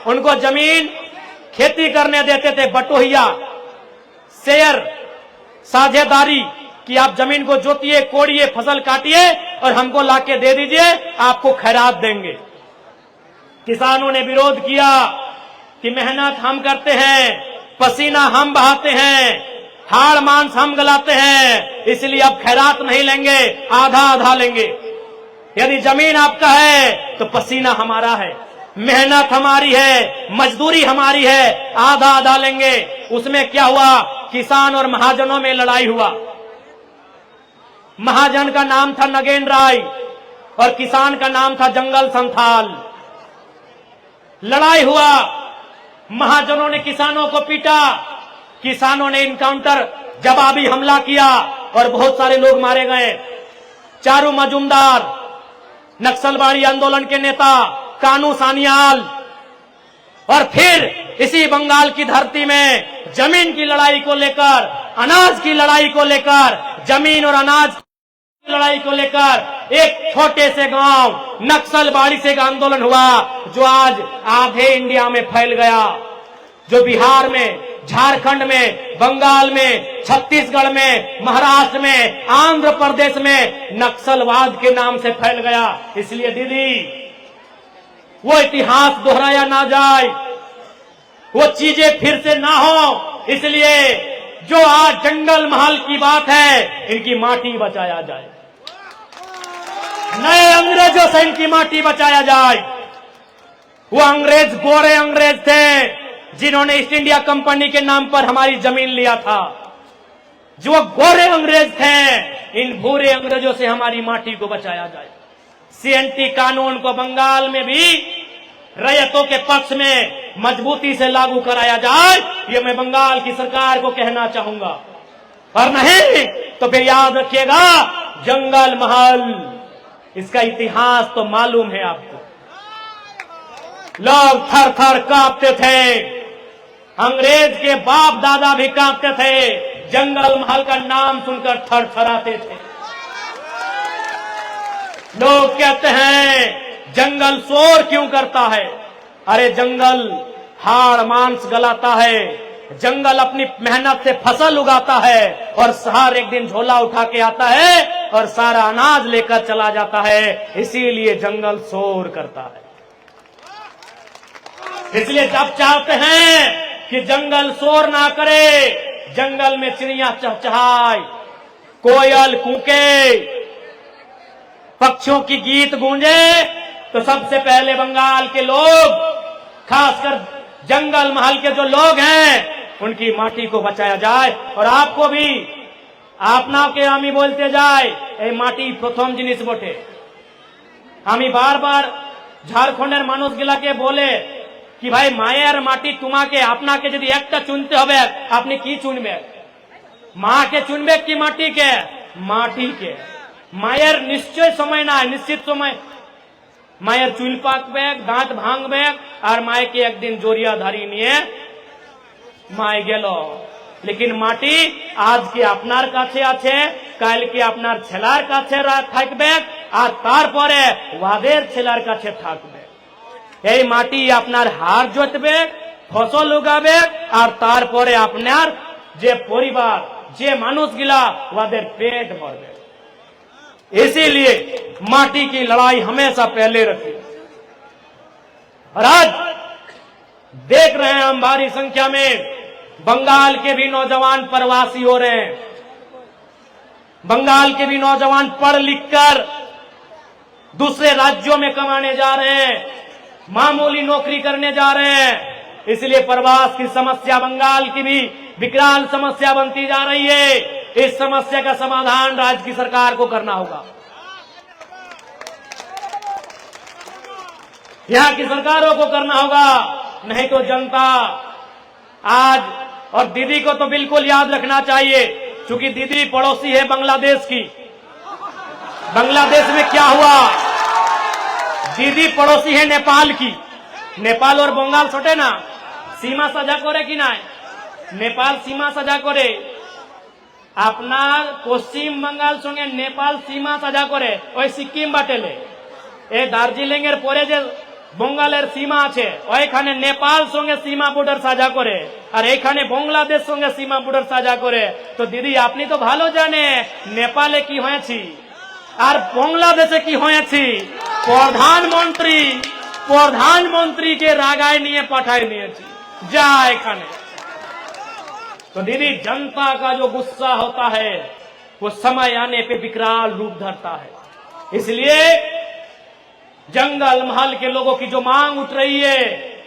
उनको जमीन खेती करने देते थे, बटोहिया शेयर साझेदारी कि आप जमीन को जोतिए, कोड़िए, फसल काटिए और हमको लाके दे दीजिए, आपको खैरात देंगे। किसानों ने विरोध किया कि मेहनत हम करते हैं, पसीना हम बहाते हैं, हाड़ मांस हम गलाते हैं, इसलिए अब खैरात नहीं लेंगे, आधा आधा लेंगे। यदि जमीन आपका है तो पसीना हमारा है, मेहनत हमारी है, मजदूरी हमारी है, आधा आधा लेंगे। उसमें क्या हुआ, किसान और महाजनों में लड़ाई हुआ। महाजन का नाम था नगेन राय और किसान का नाम था जंगल संथाल। लड़ाई हुआ, महाजनों ने किसानों को पीटा, किसानों ने इनकाउंटर जवाबी हमला किया और बहुत सारे लोग मारे गए। चारू मजूमदार, नक्सलबाड़ी आंदोलन के नेता कानू सान्याल, और फिर इसी बंगाल की धरती में जमीन की लड़ाई को लेकर, अनाज की लड़ाई को लेकर, जमीन और अनाज की लड़ाई को लेकर एक छोटे से गांव नक्सलबाड़ी से एक आंदोलन हुआ, जो आज आधे इंडिया में फैल गया, जो बिहार में, झारखंड में, बंगाल में, छत्तीसगढ़ में, महाराष्ट्र में, आंध्र प्रदेश में नक्सलवाद के नाम से फैल गया। इसलिए दीदी वो इतिहास दोहराया ना जाए, वो चीजें फिर से ना हो, इसलिए जो आज जंगल महल की बात है, इनकी माटी बचाया जाए, नए अंग्रेजों से इनकी माटी बचाया जाए। वो अंग्रेज गोरे अंग्रेज थे जिन्होंने ईस्ट इंडिया कंपनी के नाम पर हमारी जमीन लिया था। जो गोरे अंग्रेज थे, इन भूरे अंग्रेजों से हमारी माटी को बचाया जाए। सीएनटी कानून को बंगाल में भी रैयतों के पक्ष में मजबूती से लागू कराया जाए, ये मैं बंगाल की सरकार को कहना चाहूंगा। और नहीं तो फिर याद रखिएगा, जंगल महल, इसका इतिहास तो मालूम है आपको। लोग थर थर कांपते थे, अंग्रेज के बाप दादा भी कांपते थे, जंगल महल का नाम सुनकर थर थराते थे। लोग कहते हैं जंगल शोर क्यों करता है? अरे जंगल हाड़ मांस गलाता है, जंगल अपनी मेहनत से फसल उगाता है और हर एक दिन झोला उठा के आता है और सारा अनाज लेकर चला जाता है, इसीलिए जंगल शोर करता है। इसलिए जब चाहते हैं कि जंगल शोर ना करे, जंगल में चिड़िया चहचहाए, कोयल कूके, पक्षियों की गीत गूंजे, तो सबसे पहले बंगाल के लोग, खासकर जंगल महल के जो लोग हैं, उनकी माटी को बचाया जाए। और आपको भी आपना के आमी बोलते जाए, ए माटी प्रथम जिनिस बोटे। आमी बार बार झारखंडेर मानुष गिलाके बोले कि भाई मायर माटी तुम्हाके आपनाके यदि एकटा चुनते होबे, आपनी की चुनबे? माँ के चुनबे कि माटी के? माटी के। मायर निश्चय समय ना, निश्चित समय मायर चुल पाकबे, दांत भांगबे, और माय के एक दिन जोरिया धारी निये माय गेलो लेकिन माटी आज के আপনার কাছে আছে, কালকে আপনার ছেলার কাছে থাকবে, আর তারপরে ওদের ছেলার কাছে থাকবে। এই মাটি আপনার হার জোতবে, ফসল উগাবে, আর তারপরে আপনার যে পরিবার, যে মানুষগুলা ওদের পেট ভরবে। इसीलिए माटी की लड़ाई हमेशा पहले रखिए। और आज देख रहे हैं हम भारी संख्या में बंगाल के भी नौजवान प्रवासी हो रहे हैं। बंगाल के भी नौजवान पढ़ लिख कर दूसरे राज्यों में कमाने जा रहे हैं, मामूली नौकरी करने जा रहे हैं। इसलिए प्रवास की समस्या बंगाल की भी विकराल समस्या बनती जा रही है। इस समस्या का समाधान राज्य की सरकार को करना होगा। यहाँ की सरकारों को करना होगा, नहीं तो जनता आज, और दीदी को तो बिल्कुल याद रखना चाहिए, क्योंकि दीदी पड़ोसी है बांग्लादेश की। बांग्लादेश में क्या हुआ, दीदी पड़ोसी है नेपाल की। नेपाल और बंगाल छोटे ना, सीमा साझा करे कि ना, नेपाल सीमा साझा करे, আপনার পশ্চিম বাঙ্গাল সঙ্গে নেপাল সীমা সাজা করে ওই সিকিম বাটেলে। এই দার্জিলিং এর পরে যে বঙ্গালের সীমা আছে ওইখানে নেপাল সঙ্গে সীমা বর্ডার সাজা করে, আর এইখানে বাংলাদেশ সঙ্গে সীমা বর্ডার সাজা করে। তো দিদি আপনি তো ভালো জানে নেপালে কি হয়েছে আর বাংলাদেশে কি হয়েছে। প্রধানমন্ত্রীকে রাগায় নিয়ে পাঠায় নিয়েছি, যা এখানে। तो दीदी जनता का जो गुस्सा होता है वो समय आने पे विकराल रूप धरता है। इसलिए जंगल महल के लोगों की जो मांग उठ रही है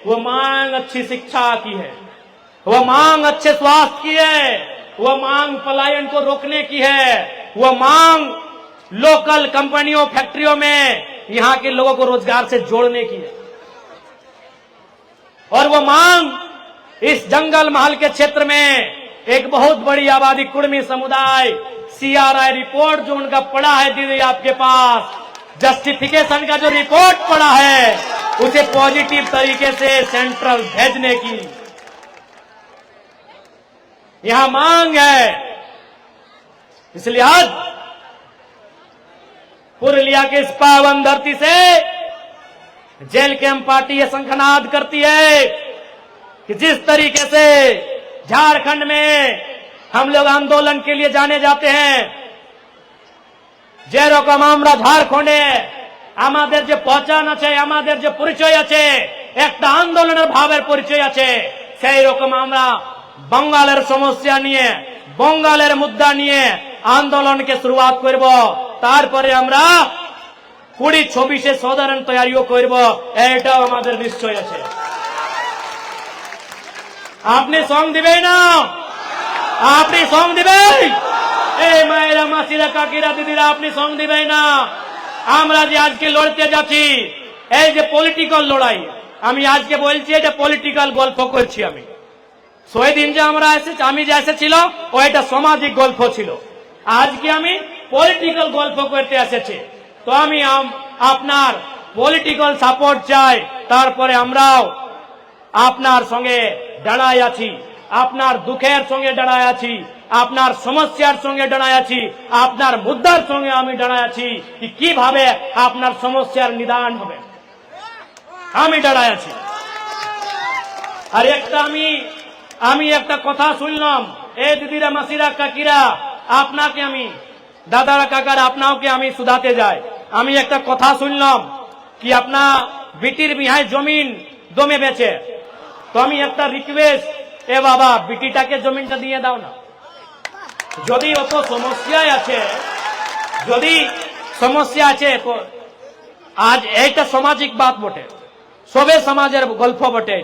वो मांग अच्छी शिक्षा की है, वो मांग अच्छे स्वास्थ्य की है, वो मांग पलायन को रोकने की है, वो मांग लोकल कंपनियों फैक्ट्रियों में यहाँ के लोगों को रोजगार से जोड़ने की है। और वो मांग इस जंगल महल के क्षेत्र में एक बहुत बड़ी आबादी कुर्मी समुदाय, सीआरआई रिपोर्ट जो उनका पड़ा है दीदी आपके पास, जस्टिफिकेशन का जो रिपोर्ट पड़ा है उसे पॉजिटिव तरीके से सेंट्रल भेजने की यहां मांग है। इसलिए आज पुरुलिया के इस पावन धरती से जेल कैंप पार्टी ये शंखनाद करती है कि जिस तरीके से झारखंड में हम लोग आंदोलन के लिए जाने जाते हैं, যেরকম আমরা ঝাড়খণ্ডে আমাদের যে পহচান আছে, আমাদের যে পরিচয় আছে, একটা আন্দোলনের ভাবের পরিচয় আছে, সেই রকম আমরা বঙ্গালের সমস্যা নিয়ে, বঙ্গালের মুদ্রা নিয়ে আন্দোলনকে শুরুয়াত করব। তারপরে আমরা 2026 সাধারণ তৈরিও করব, এটাও আমাদের নিশ্চয় আছে। আপনি সং দিবেন না, আপনি সং দিবেন, এই মায়েরা মাসিরা কাকিরা দিদিরা আপনি সং দিবেন না। আমরা যে আজকে লড়তে যাচ্ছি এই যে পলিটিক্যাল লড়াই, আমি আজকে বলছি এটা পলিটিক্যাল গল্প করছি। আমি সেই দিন যে আমরা এসেছি, আমি যে এসেছিল ওইটা সামাজিক গল্প ছিল, আজকে আমি পলিটিক্যাল গল্প করতে এসেছি। তো আমি আপনার পলিটিক্যাল সাপোর্ট চাই, তারপরে আমরাও আপনার সঙ্গে দাঁড়ায় আছি, আপনার দুঃখের সঙ্গে দাঁড়ায় আছি, আপনার সমস্যার সঙ্গে দাঁড়ায় আছি, আপনার মুদ্রার সঙ্গে আমি দাঁড়ায় আছি কি কিভাবে আপনার সমস্যার নিদান হবে, আমি দাঁড়ায় আছি। আর একটা আমি একটা কথা শুনলাম, এই দিদিরা মাসিরা কাকিরা আপনাকে আমি, দাদারা কাকারা আপনাকে আমি শুধাতে যাই। আমি একটা কথা শুনলাম কি আপনার বিটির বিহায় জমিন দমে বেচে। তো আমি একটা রিকোয়েস্ট, এ বাবা বিটিটাকে জমিনটা দিয়ে দাও না। যদি অত সমস্যায় আছে, যদি সমস্যা আছে, আজ এইটা সামাজিক বাত বটে, সবে সমাজের গল্প বটে।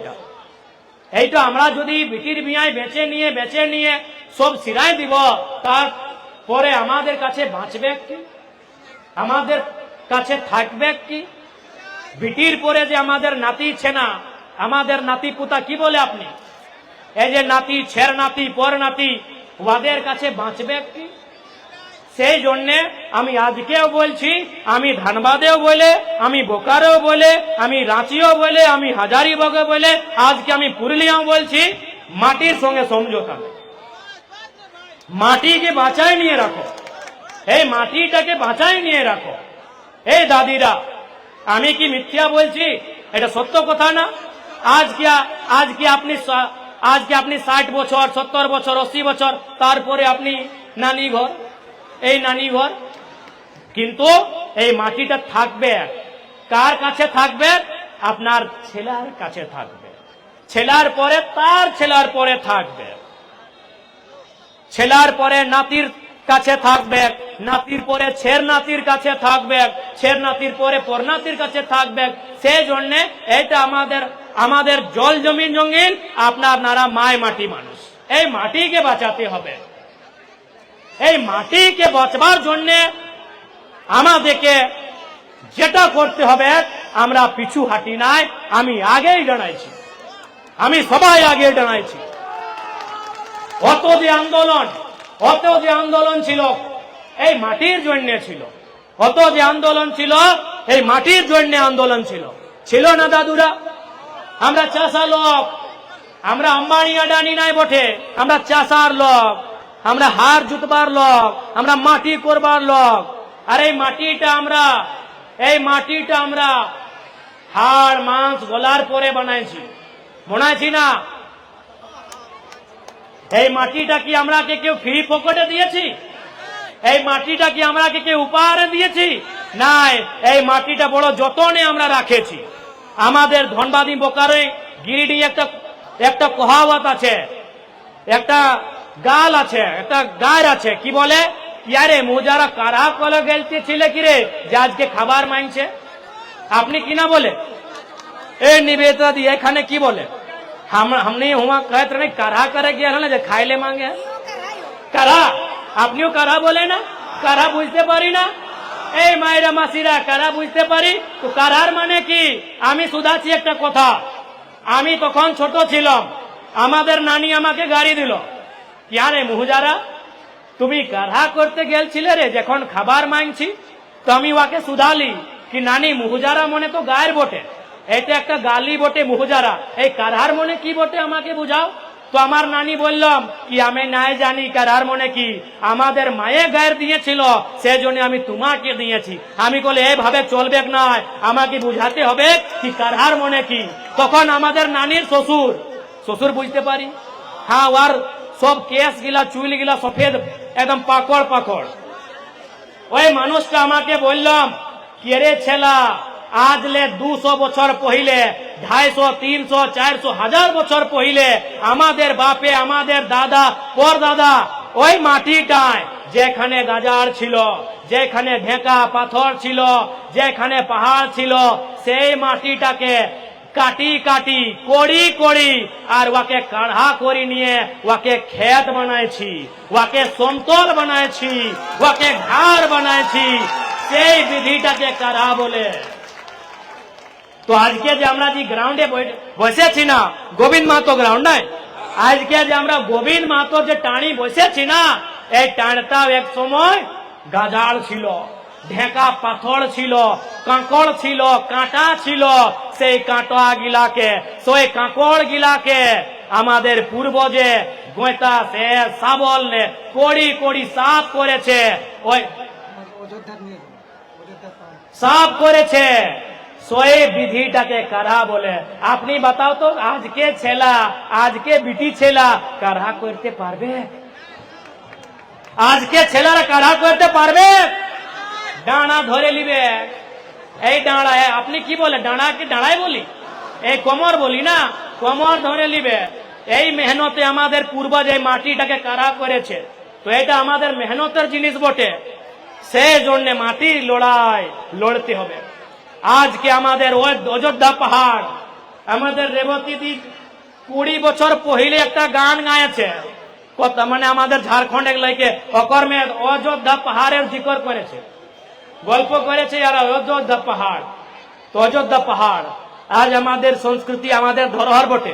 এইটা আমরা যদি বিটির বিয়ায় বেচে নিয়ে সব সিরাই দিব, তারপরে আমাদের কাছে বাঁচবে কি, আমাদের কাছে থাকবে কি? বিটির পরে যে আমাদের নাতি ছেনা, আমাদের নাতি পুতা কি বলে আপনি, এই যে নাতি ছের নাতি পর নাতি, ওদের কাছে বাঁচবে কি? সেই জন্যে আমি আজকেও বলছি, আমি ধানবাদেও বলে, আমি বোকারেও বলে, আমি রাঁচিও বলে, আমি হাজারিবাগে বলে, আজকে আমি পুরুলিয়াও বলছি, মাটির সঙ্গে সমঝোতা নেই। মাটিকে বাঁচায় নিয়ে রাখো, এই মাটিটাকে বাঁচায় নিয়ে রাখো। এই দাদিরা, আমি কি মিথ্যা বলছি? এটা সত্য কথা না? আজকে আপনি 60 বছর, 70 বছর, 80 বছর, তারপরে আপনি নানি ঘর, এই নানি ঘর। কিন্তু এই মাটিটা থাকবে কার কাছে? থাকবে আপনার ছেলের কাছে থাকবে, ছেলের পরে তার ছেলের পরে থাকবে, ছেলের পরে নাতির কাছে থাকবে, নাতির পরে ছের নাতির কাছে থাকবে, ছের নাতির পরে পরনাতির কাছে থাকবে। সেই জন্য এটা আমাদের জল জমিন জঙ্গিল, আপনারা মায় মাটি মানুষ, এই মাটিকে বাঁচাতে হবে। এই মাটিকে বাঁচবার জন্য আমাদেরকে যেটা করতে হবে, আমরা পিছু হাঁটি নাই, আমি আগেই জানাইছি, আমি সবাই আগে জানাইছি। অত যে আন্দোলন ছিল এই মাটির জন্য ছিল, অত যে আন্দোলন ছিল এই মাটির জন্য আন্দোলন ছিল না দাদুরা? আমরা চাষা লোক, আমরা আম্বানি আডানি নাই বটে, আমরা চাষার লোক, আমরা হার জুতবার লোক, আমরা মাটি করবার লোক। আর এই মাটিটা আমরা হাড় মাংস গলার পরে বানাইছি, বানাইছি না? এই মাটিটা কি আমরা কেউ ফ্রি পকেটে দিয়েছি? এই মাটিটা কি আমরা কেউ উপহারে দিয়েছি? নাই, এই মাটিটা বড় যতনে আমরা রাখেছি। আমাদের ধনবাদী বোকারে গিরিডি একটা কহাবত আছে, একটা গাল আছে, একটা গায়ের আছে, কি বলে? ইয়ারে মুজারা কারা কলে গেলতে ছিলে কিরে যে আজকে খাবার মাংছে? আপনি কি না বলে? এই নিবেদা দিয়ে এখানে কি বলে? हमने हुआ कहते नहीं करा करे गया ना जो खाइले मांगे करा, আপনিও কারা বলে না? কারা বুঝতে পারি না? এই মায়েরা মাসিরা কারা বুঝতে পারি তো? কারার মানে কি? আমি শুধাচ্ছি একটা কথা। আমি তখন ছোট ছিলাম, আমাদের নানি আমাকে গাড়ি দিল, কি আরে মুহুজারা তুমি কারা করতে গেলছিলে রে যখন খাবার মাংছি? তো আমি ওকে শুধালি কি নানি মুহুজারা মনে তো গায়ের বটে, এটা একটা গালি বটে মুহুজারা, এই কারার মনে কি বটে আমাকে বুঝাও। তো আমার নানি বললাম কি আমি নাই জানি কারার মনে কি, আমাদের মায়ে গায়ের দিয়েছিল সেজন্য আমি তোমাকে দিয়েছি। আমি বলে এভাবে চলবে না, আমাকে বুঝাতে হবে কি কারার মনে কি। তখন আমাদের নানির শ্বশুর বুঝতে পারি, হ্যাঁ ওর সব কেস গিলা চুল গিলা সফেদ একদম পাকড়। ওই মানুষটা আমাকে বললাম কি রে ছেলা, আজলে 200 বছর পहिले, 250, 300, 400, 1000 বছর পहिले আমাদের বাপে, আমাদের দাদা, পরদাদা ওই মাটিটায় যেখানে গাজার ছিল, যেখানে ঢেকা পাথর ছিল, যেখানে পাহাড় ছিল, সেই মাটিটাকে কাটি করি আর ওকে কাঢ়া করে নিয়ে ওকে ক্ষেত বানাইছি, ওকে সমতল বানাইছি, ওকে ঘাড় বানাইছি। সেই বিধিটাকে কারা বলে। তো আজকে যে আমরা যে গ্রাউন্ডে বসেছি না, গোবিন্দ মাহাতো গ্রাউন্ড নাই, আজকে যে আমরা গোবিন্দ মাহাতো যে টানি বসেছি না, এই টানটাও এক সময় গাজাল ছিল, ঢেকা পাথর ছিল, কাঁকড় ছিল, কাঁটা ছিল। সেই কাঁটা গিলাকে, সেই কাঁকড় গিলাকে আমাদের পূর্বজে গোঁতা সে শাবল নে কড়ি সাফ করেছে, ওই সাফ করেছে। সোয়ে বিধিটাকে কারা বলে। আপনি বাতাও তো আজকে ছেলা, আজকে বিটি ছেলা কারা করতে পারবে? আজকে ছেলেরা কারা করতে পারবে? ডানা ধরে নিবে, এই ডাঁড়া, আপনি কি বলে ডাঁড়া কি ডাঁড়াই বলি? এই কোমর বলি না, কোমর ধরে নিবে। এই মেহনতে আমাদের পূর্বজ এই মাটিটাকে কারা করেছে, তো এটা আমাদের মেহনতের জিনিস বটে। সেই জন্য মাটির লড়াই লড়তে হবে। আজকে আমাদের ওই অযোধ্যা পাহাড়, আমাদের রেবতী দি 20 বছর পहिले একটা গান গাইছে, মানে আমাদের ঝাড়খণ্ডের লাইকে অকর্মে অযোধ্যা পাহাড়ের জিকর করেছে, গল্প করেছে আর অযোধ্যা পাহাড়। তো অযোধ্যা পাহাড় আজ আমাদের সংস্কৃতি, আমাদের ধরোহর বটে।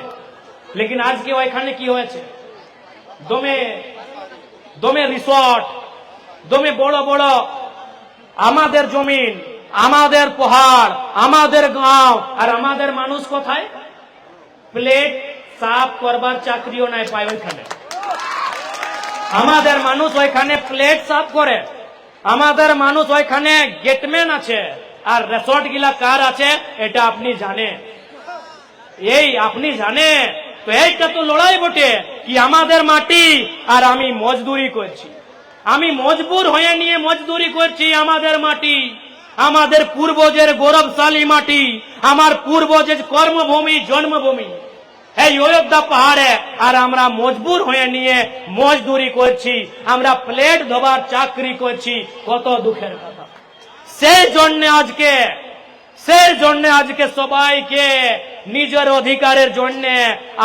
লেকিন আজকে ওইখানে কি হয়েছে, দমে রিসর্ট, দমে বড় বড় আমাদের জমিন, আমাদের পাহাড়, আমাদের গাঁও, আর আমাদের মানুষ কোথায়? প্লেট সাফ করবার চাকরিও নাই পায় ওইখানে। আমাদের মানুষ ওইখানে প্লেট সাফ করে, আমাদের মানুষ ওইখানে গেটম্যান আছে, আর রিসোর্ট গিলা কার আছে এটা আপনি জানেন, এই আপনি জানেন। তো এইটা তো লড়াই বটে কি আমাদের মাটি আর আমি মজদুরি করছি, আমি মজবুর হয়ে নিয়ে মজদুরি করছি আমাদের মাটি, আমাদের পূর্বজের গৌরবশালী মাটি, আমার পূর্বজের কর্মভূমি জন্মভূমি এই অযোধ্যা পাহাড়ে, আর আমরা মজবুর হয়ে নিয়ে মজদুরি করছি, আমরা প্লেট ধোবার চাকরি করছি। কত দুঃখের কথা। সেই জন্য আজকে সবাইকে নিজের অধিকারের জন্য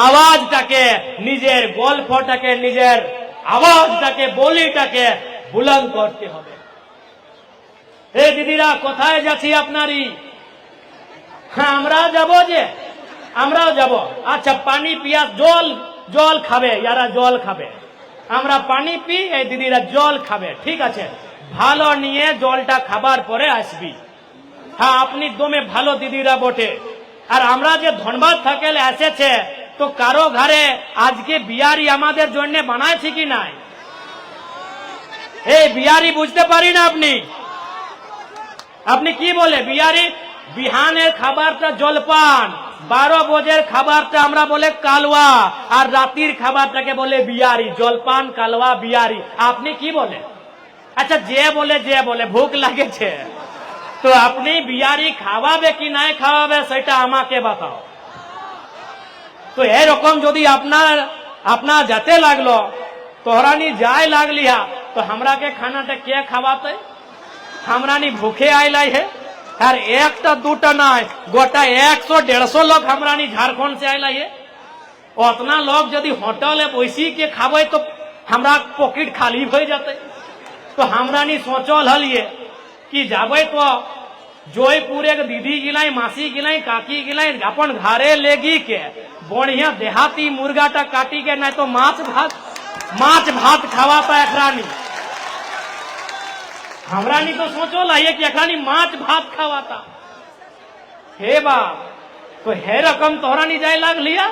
আওয়াজটাকে, নিজের গল্পটাকে, নিজের আওয়াজটাকে, বলিটাকে বুলন্দ করতে হবে। এই দিদিরা কোথায় যাচ্ছি আপনারই? হ্যাঁ আমরাও যাব। আচ্ছা পানি পিয়াস জল খাবে, ইয়ারা জল খাবে, আমরা পানি পি, এই দিদিরা জল খাবে, ঠিক আছে। ভালো নিয়ে জলটা খাবার পরে আসবি। হ্যাঁ আপনি দমে ভালো দিদিরা বটে। আর আমরা যে ধনবাদ থেকে এসেছে, তো কারো ঘরে আজকে বিয়ারি আমাদের জন্য বানাইছে কি নাই? এই বিয়ারি বুঝতে পারি না আপনি কি বলে বিয়ারি? বিহানের খাবারটা জলপান, 12 বজের খাবারটা আমরা বলে কালওয়া, আর রাতির খাবারটাকে বলে বিয়ারি। জলপান, কালওয়া, বিয়ারি, আপনি কি বলে? আচ্ছা যে বলে ভুক লাগেছে, তো আপনি বিয়ারি খাওয়াবে কি নাই খাওয়াবে সেটা আমাকে বাতাও। তো এরকম যদি আপনার যেতে লাগলো, তোহরানি যায় লাগলিয়া, তো हमराके खानाটা কে খাওয়াতে? हमरानी भूखे आइलाई है। আর একটা দুটা নাই, গোটা 100-150 লোক हमरानी झारखंड से आइलाई है। उतना लोग यदि होटले बैसी के खावे तो हमरा पॉकेट खाली हो जाते। तो हमरानी सोचल हलिए कि जाबे तो जयपुर एक दीदी गिलाई, मासी गिलाई, काकी गिलाई, अपन घरे लेगी के बढ़िया देहाती मुर्गाटा काटी के, नहीं तो माछ भात खावाता एकरानी। हमरानी तो सोचो लाइए कि एकरानी माछ भात खावाता। हे बाप, तो हे रकम तोहरानी जाए लाग लिया,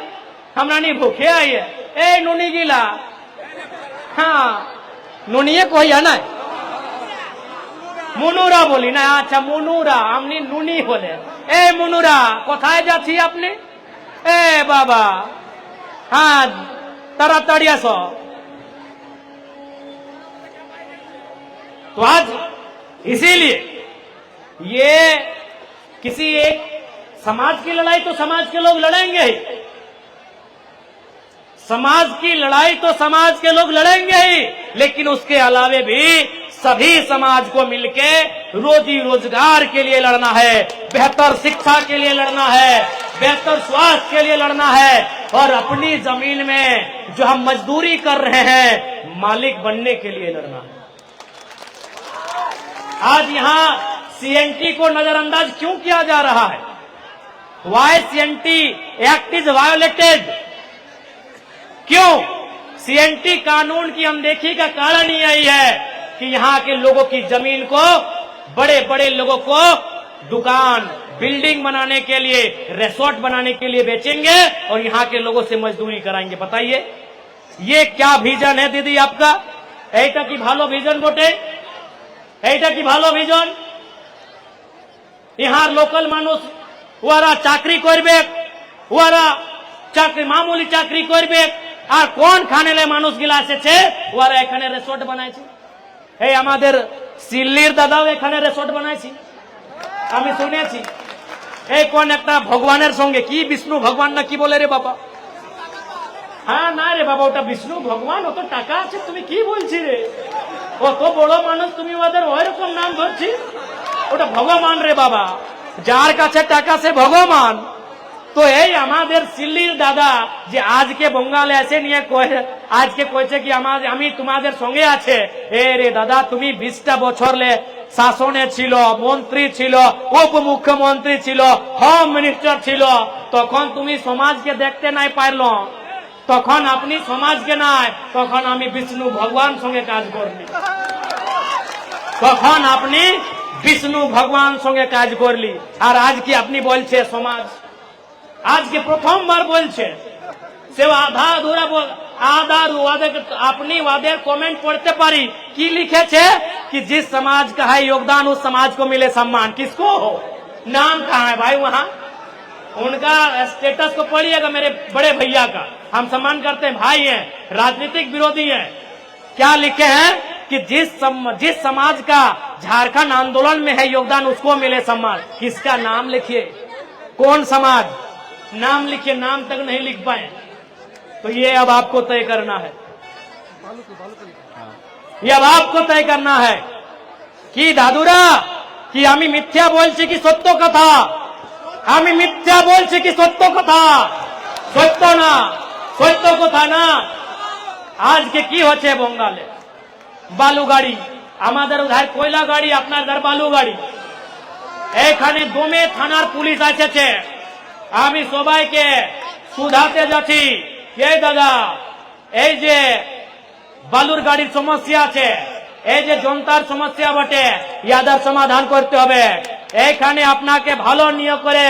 हमरानी भूखे आई है। ए नुनी गिला, हाँ नुनिये कोई है ना? मुनुरा बोली ना? अच्छा मुनुरा, हमनी नुनी बोले। ए मुनुरा कोথায় যাচ্ছি আপনি? ए बाबा, हाँ ताड़ाताड़ी आसो। तो आज इसीलिए ये किसी एक समाज की लड़ाई तो समाज के लोग लड़ेंगे ही, समाज की लड़ाई तो समाज के लोग लड़ेंगे ही, लेकिन उसके अलावे भी सभी समाज को मिलके रोजी रोजगार के लिए लड़ना है, बेहतर शिक्षा के लिए लड़ना है, बेहतर स्वास्थ्य के लिए लड़ना है, और अपनी जमीन में जो हम मजदूरी कर रहे हैं मालिक बनने के लिए लड़ना है। आज यहाँ सीएनटी को नजरअंदाज क्यों किया जा रहा है? Why CNT act is violated? क्यों? सीएनटी कानून की अनदेखी का कारण ही यही है कि यहाँ के लोगों की जमीन को बड़े बड़े लोगों को दुकान, बिल्डिंग बनाने के लिए, रिसोर्ट बनाने के लिए बेचेंगे और यहाँ के लोगों से मजदूरी कराएंगे। बताइए ये क्या विजन है दीदी आपका? এইটা কি ভালো ভিজন বটে? এইটা কি ভালো ভিজন? ইহার লোকাল মানুষ ওরা চাকরি করবে, ওরা মামুলি চাকরি করবে, আর কোন খানেলে মানুষগুলা এসেছে ওরা এখানে রিসোর্ট বানাইছে। এই আমাদের সিল্লির দাদাও এখানে রিসোর্ট বানাইছে, আমি শুনেছি। এই কোন একটা ভগবানের সঙ্গে, কি বিষ্ণু ভগবান না কি বলে রে বাবা? হ্যাঁ না রে বাবা, ওটা বিষ্ণু ভগবান, অত টাকা আছে, তুমি কি বলছি রে? অত বড় মানুষ তুমি ওদের ওইরকম নাম ধরছি? ওটা ভগবান রে বাবা, যার কাছে টাকা সে ভগবান। তো এই আমাদের সিল্লির দাদা যে আজকে বঙ্গালে এসে নিয়ে আজকে কইছে কি আমি তোমাদের সঙ্গে আছে। এ রে দাদা, তুমি 20টা বছর শাসনে ছিল, মন্ত্রী ছিল, উপমুখ্যমন্ত্রী ছিল, হোম মিনিস্টার ছিল, তখন তুমি সমাজকে দেখতে নাই পারল, তখন আপনি সমাজকে নাই, তখন আমি বিষ্ণু ভগবান সঙ্গে কাজ করলি, তখন আপনি বিষ্ণু ভগবান সঙ্গে কাজ করলি। আর আজকে আপনি বলছে সমাজ, আজকে প্রথমবার বলছে, সে আধা आधार अपनी वादे कमेंट पढ़ते पारी की लिखे छे कि जिस समाज का है योगदान उस समाज को मिले सम्मान। किसको हो? नाम कहाँ है भाई? वहां उनका स्टेटस को पढ़िएगा, मेरे बड़े भैया का हम सम्मान करते हैं, भाई हैं, राजनीतिक विरोधी हैं। क्या लिखे हैं कि जिस समाज का झारखंड आंदोलन में है योगदान उसको मिले सम्मान। किसका नाम लिखिए, कौन समाज, नाम लिखिए, नाम तक नहीं लिख पाए तो ये अब आपको तय करना है, ये अब आपको तय करना है कि दादुरा कि आमी मिथ्या बोलছি कि सत्य कथा, आमी मिथ्या बोलছি कि सत्य कथा, सत्य ना, सत्य कथा ना। आज के की होचे बंगाले बालू गाड़ी, আমাদের উধার কয়লা গাড়ি, আপনার উধার বালু গাড়ি। এখানে দমে থানার পুলিশ এসেছে, আমি সবাইকে শুধাতে যাচ্ছি, এই দাদা এই যে বালুর গাড়ির সমস্যা আছে, এই যে জনতার সমস্যা বটে, ইয়াদের সমাধান করতে হবে। এখানে আপনাকে ভালো নিয়ে করে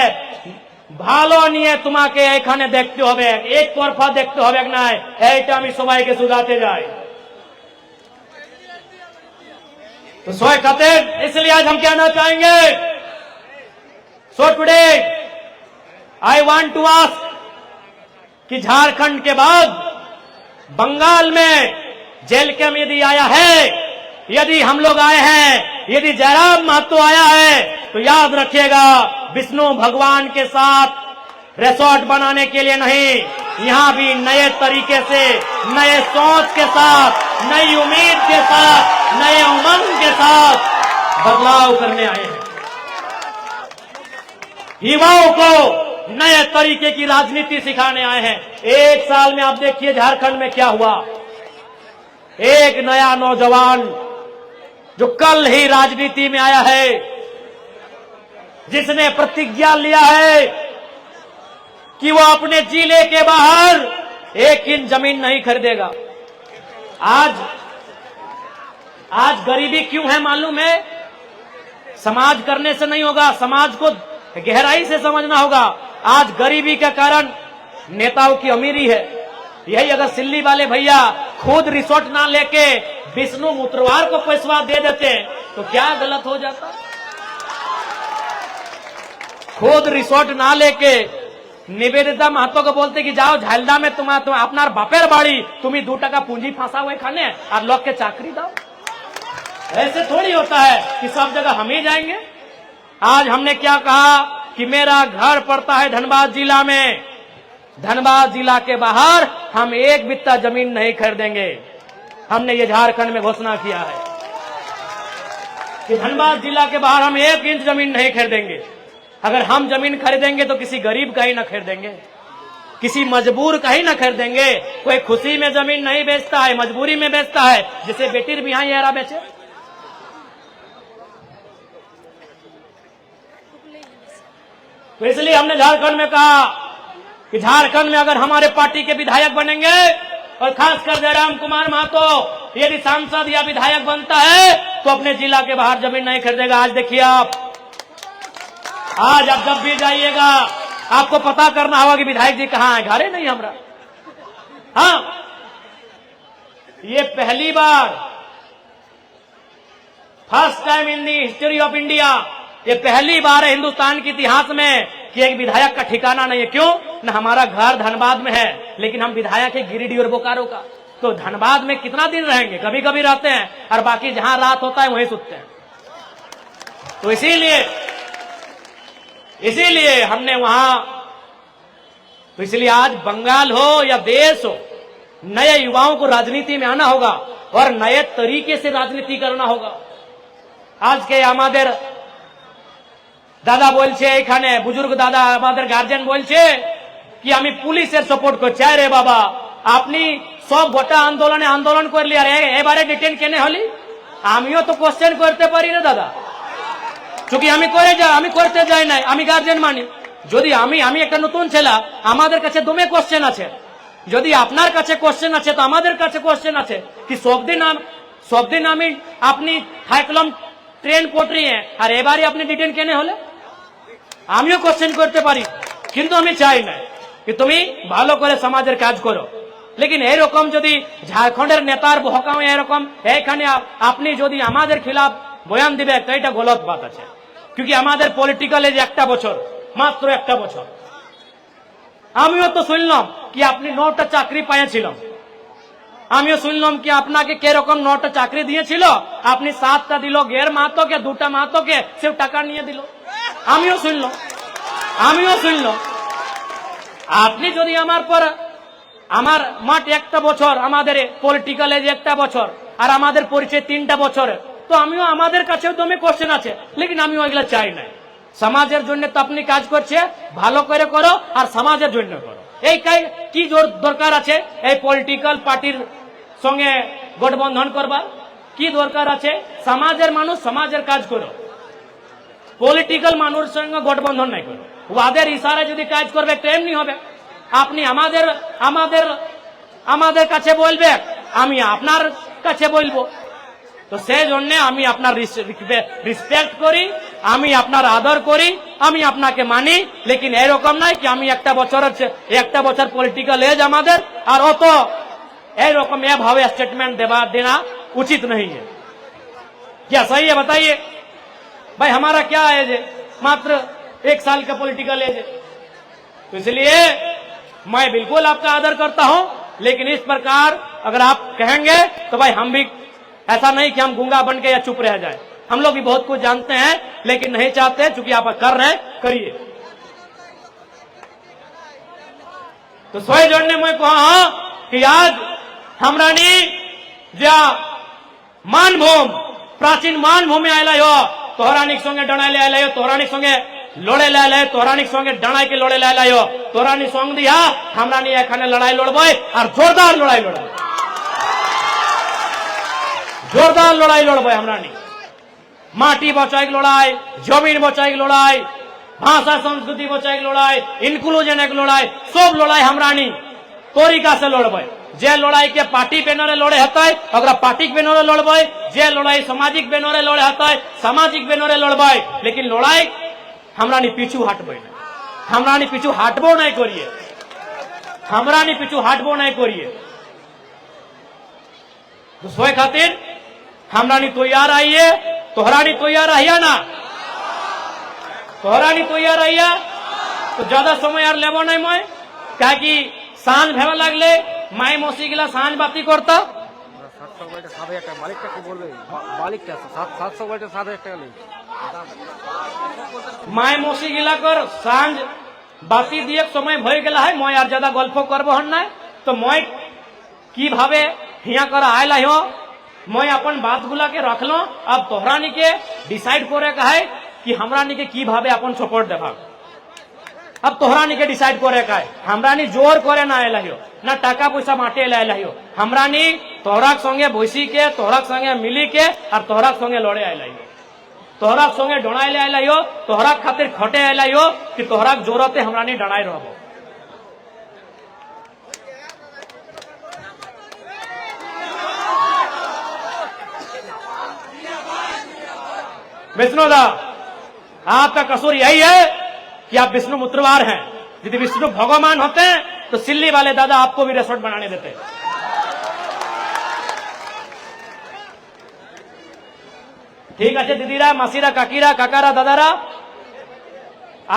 ভালো নিয়ে তোমাকে এখানে দেখতে হবে, এক তরফা দেখতে হবে না। এইটা আমি সবাইকে শুধাতে যাই। तो सोए खातिर इसलिए आज हम कहना चाहेंगे, so today I want to ask कि झारखंड के बाद बंगाल में जेल कैंप यदि आया है, यदि हम लोग आए हैं, यदि जयराम महतो आया है तो याद रखिएगा विष्णु भगवान के साथ रिसोर्ट बनाने के लिए नहीं, यहाँ भी नए तरीके से, नए सोच के साथ, नई उम्मीद के साथ, नए उमंग के साथ बदलाव करने आए हैं। युवाओं को नए तरीके की राजनीति सिखाने आए हैं। एक साल में आप देखिए झारखंड में क्या हुआ। एक नया नौजवान जो कल ही राजनीति में आया है, जिसने प्रतिज्ञा लिया है कि वो अपने जिले के बाहर 1 इंच जमीन नहीं खरीदेगा। आज गरीबी क्यों है मालूम है? समाज करने से नहीं होगा, समाज को गहराई से समझना होगा। आज गरीबी के कारण नेताओं की अमीरी है। यही अगर सिल्ली वाले भैया खुद रिसोर्ट ना लेके विष्णु मुत्रवार को पैसा दे देते तो क्या गलत हो जाता? खुद रिसोर्ट ना लेके निवेदिता महतो को बोलते कि जाओ झालदा में तुम अपना बापेर बाड़ी, तुम्हें 2 टका पूंजी फंसा हुए खाने और लोग के चाकरी दो। ऐसे थोड़ी होता है कि सब जगह हम ही जाएंगे। आज हमने क्या कहा कि मेरा घर पड़ता है धनबाद जिला में, धनबाद जिला के बाहर हम 1 बित्ता जमीन नहीं खरीदेंगे। हमने ये झारखंड में घोषणा किया है कि धनबाद जिला के बाहर हम 1 इंच जमीन नहीं खरीदेंगे। अगर हम जमीन खरीदेंगे तो किसी गरीब का ही ना खरीदेंगे, किसी मजबूर का ही ना खरीदेंगे। कोई खुशी में जमीन नहीं बेचता है, मजबूरी में बेचता है, जिसे बेटी भी यहाँ यारा बेचे। तो इसलिए हमने झारखंड में कहा कि झारखंड में अगर हमारे पार्टी के विधायक बनेंगे और खासकर जयराम कुमार महतो यदि सांसद या विधायक बनता है तो अपने जिला के बाहर जमीन नहीं खरीदेगा। आज देखिए आज आप जब भी जाइएगा आपको पता करना होगा कि विधायक जी कहाँ है, घरे नहीं हमरा। हाँ, ये पहली बार, first time in the history of India, ये पहली बार है हिंदुस्तान के इतिहास में कि एक विधायक का ठिकाना नहीं है। क्यों? न हमारा घर धनबाद में है, लेकिन हम विधायक है गिरिडीह और बोकारो का। तो धनबाद में कितना दिन रहेंगे? कभी कभी रहते हैं और बाकी जहां रात होता है वहीं सुतते हैं। तो इसीलिए हमने वहां, तो इसलिए आज बंगाल हो या देश हो, नए युवाओं को राजनीति में आना होगा और नए तरीके से राजनीति करना होगा। आज के हमारे दादा बोलছে, এখানে बुजुर्ग दादा हमारे गार्जियन बोलছে कि আমি পুলিশের सपोर्ट করছি। আরে বাবা, আপনি সব গোটা আন্দোলনে আন্দোলন করলি আর এবারে ডিটেন কেন হলি? আমিও তো কোশ্চেন করতে পারি না দাদা, চুকি আমি করতে যাই নাই, আমি গার্জিয়ান মানি। যদি আমি একটা নতুন ছেলে, আমাদের কাছে দমে কোশ্চেন আছে। যদি আপনার কাছে কোশ্চেন আছে তো আমাদের কাছে কোশ্চেন আছে कि সব দিন আমি আপনি থাকলাম ট্রেন পটরিয়ে আর এবারে আপনি ডিটেন কেন হলে? আমিও কোশ্চেন করতে পারি, কিন্তু আমি চাই না कि তুমি ভালো করে সমাজের কাজ করো। लेकिन एरकम जदि झारखंडेर नेतार बहकाओ एरकम एखाने आपनी जदि आमादेर खिलाफ बयान दिबे तो এটা गलत बात আছে क्योंकि आमादेर पलिटिकल एज একটা বছর মাত্র একটা বছর আমিও তো শুনলাম কি আপনি 9টা চাকরি পাইছিলেন আমিও শুনলাম কি আপনাকে কে রকম 9টা চাকরি দিয়েছিল আপনি 7টা দিল গের মাতোকে 2টা মাতোকে সব টাকা নিয়ে দিল আমিও শুনলাম আপনি যদি আমার পর আমার মাঠ একটা বছর আমাদের পলিটিক্যাল এজ একটা বছর আর আমাদের পরিচয় 3টা বছর তো আমিও আমাদের কাছেও দমে কোশ্চেন আছে लेकिन আমি ওইগুলা চাই না সমাজের জন্য তো আপনি কাজ করছে ভালো করে করো আর সমাজের জন্য করো এই কি জোর দরকার আছে এই পলিটিক্যাল পার্টির সঙ্গে গঠবন্ধন করবার কি দরকার আছে সমাজের মানুষ সমাজের কাজ করো পলিটিক্যাল মানুষের সঙ্গে গঠবন্ধন নাই করো ওদের ইশারায় যদি কাজ করবে তো এমনি হবে আপনি আমাদের কাছে বলবে আমি আপনার কাছে বলবো তো সেই জন্য আমি আপনার রেসপেক্ট করি আমি আপনার আদর করি আমি আপনাকে মানি लेकिन এরকম নাই কি আমি একটা বছর পলিটিক্যাল এজ আমাদের আর অত এরকম এভাবে স্টেটমেंट देना उचित नहीं है क्या सही है बताइए भाई हमारा क्या एज है मात्र 1 साल का पॉलिटिकल एज है तो इसलिए मैं बिल्कुल आपका आदर करता हूं लेकिन इस प्रकार अगर आप कहेंगे तो भाई हम भी ऐसा नहीं कि हम गूंगा बन के या चुप रह जाए हम लोग भी बहुत कुछ जानते हैं लेकिन नहीं चाहते चूंकि आप कर रहे हैं करिए तो सोए जोड़ने में कहा कि आज हमरानी जा मानभूम प्राचीन मानभूमि आयला हो तोहरानिक संगे डणाले आयला हो तोहरानिक संगे लड़े लायला तोहरानिक संगे डणाई के लड़े लायला हो तोहरानी संग दिया हमरानी एखाने लड़ाई लड़बे और जोरदार लड़ाई लड़बे हमरानी माटी बचाई लड़ाई जमीन बचाई लड़ाई भाषा संस्कृति बचाई लड़ाई इनक्लूजन एक लड़ाई सब लड़ाई हमरानी तरीका से लड़बे जे लड़ाई के पार्टी बैनरे लड़े हतै अगर पार्टी बैनरे लड़बे जे लड़ाई सामाजिक बैनरे लड़े हतै सामाजिक बैनरे लड़बे लेकिन लड़ाई हमरानी पीछू हटबे नहीं हमरानी पीछू हटबो नहीं करिए हमरानी पीछू हटबो नहीं करिए तो सोए खातिर हमरानी तैयार आइए तोहरानी तैयार आइया ना तोहरानी तैयार आइया तो ज्यादा समय यार लेबो नहीं मैं क्या कि सांझ भेवा लागले माई मौसी गिला सांझ बाती करता 700 মালিকটা কি বলবে মালিকটা 700 বলতে 7000 টাকা নেই माई मौसी गिला कर सांझ बाती दिए समय भय गेला है मैं यार ज्यादा गल्प करबो हन ना तो मैं की भावे हिया कर आयला हो मैं अपन बात गुला के रखलो अब तोहरानी के डिसाइड करे का है कि हमरानी के की भावे अपन सपोर्ट देबा अब तोहरानी के डिसाइड करे का है हमरानी जोर करे ना आयला हो ना टाका पैसा माटे लायला हो हमरानी तोहराक संगे भैसी के तोहराक संगे मिली के और तोहराक संगे लड़े आयला हो तोहराक संगे डणाइले आयला हो तोहराक खातिर खटे आयला हो कि तोहराक जोरते हमरानी डणाई रहबो विष्णुदा आपका कसूर यही है कि आप विष्णु मुत्रवार हैं यदि विष्णु भगवान होते हैं तो सिल्ली वाले दादा आपको भी रिसोर्ट बनाने देते ठीक है दीदीरा मासिरा काकीरा काकारा दादारा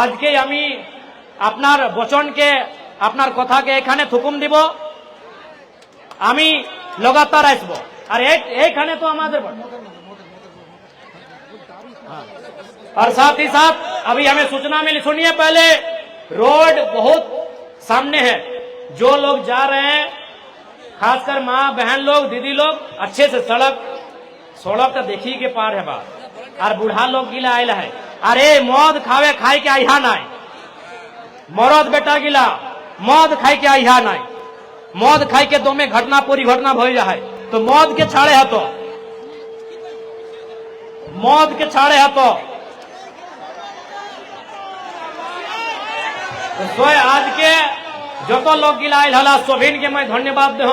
आज के आमी আপনার বচনকে আপনার কথাকে এখানে থুকুম দিব আমি लगातार আসব আর এইখানে তো আমাদের और साथ ही साथ अभी हमें सूचना मिली सुनिए पहले रोड बहुत सामने है जो लोग जा रहे हैं खासकर माँ बहन लोग दीदी लोग अच्छे से सड़क तो देखी के पार है बात और बूढ़ा लोग गिला आयला है अरे मौत खावे खाई के आइहा नाई मरद बेटा गिला मौत खाई के आइहा नाई मौत खाई के दो में घटना पूरी घटना भई जाए तो मौत के छाड़े हतो मौत के छाड़े हतो तो आज के जो तो लोग गिलाइल हला सोभिन के मैं धन्यवाद दे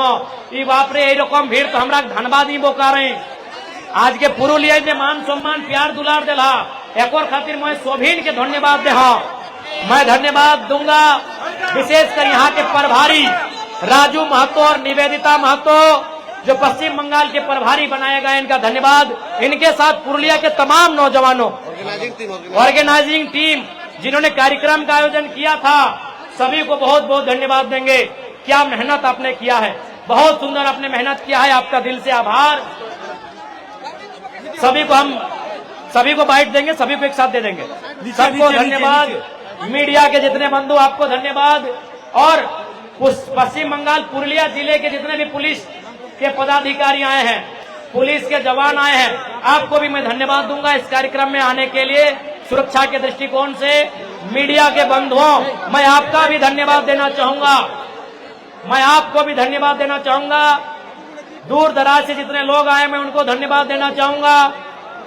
ई बाप रे एरकम भीड़ तो हमरा धन्यवाद ही बोकारे आज के पुरुलिया में मान सम्मान प्यार दुलार देला एक और खातिर मैं सोभिन के धन्यवाद दे मैं धन्यवाद दूंगा विशेषकर यहाँ के प्रभारी राजू महतो और निवेदिता महतो जो पश्चिम बंगाल के प्रभारी बनाए गए, इनका धन्यवाद। इनके साथ पुरुलिया के तमाम नौजवानों, ऑर्गेनाइजिंग टीम जिन्होंने कार्यक्रम का आयोजन किया था, सभी को बहुत बहुत धन्यवाद देंगे। क्या मेहनत आपने किया है, बहुत सुंदर आपने मेहनत किया है, आपका दिल से आभार। सभी को बाइट देंगे, सभी को एक साथ दे देंगे। सबको धन्यवाद। मीडिया के जितने बंधु, आपको धन्यवाद। और पश्चिम बंगाल पुरुलिया जिले के जितने भी पुलिस के पदाधिकारी आए हैं, पुलिस के जवान आए हैं, आपको भी मैं धन्यवाद दूंगा इस कार्यक्रम में आने के लिए। सुरक्षा के दृष्टिकोण से मीडिया के बंधुओं, मैं आपका भी धन्यवाद देना चाहूंगा। मैं आपको भी धन्यवाद देना चाहूंगा। दूर दराज से जितने लोग आए, मैं उनको धन्यवाद देना चाहूंगा।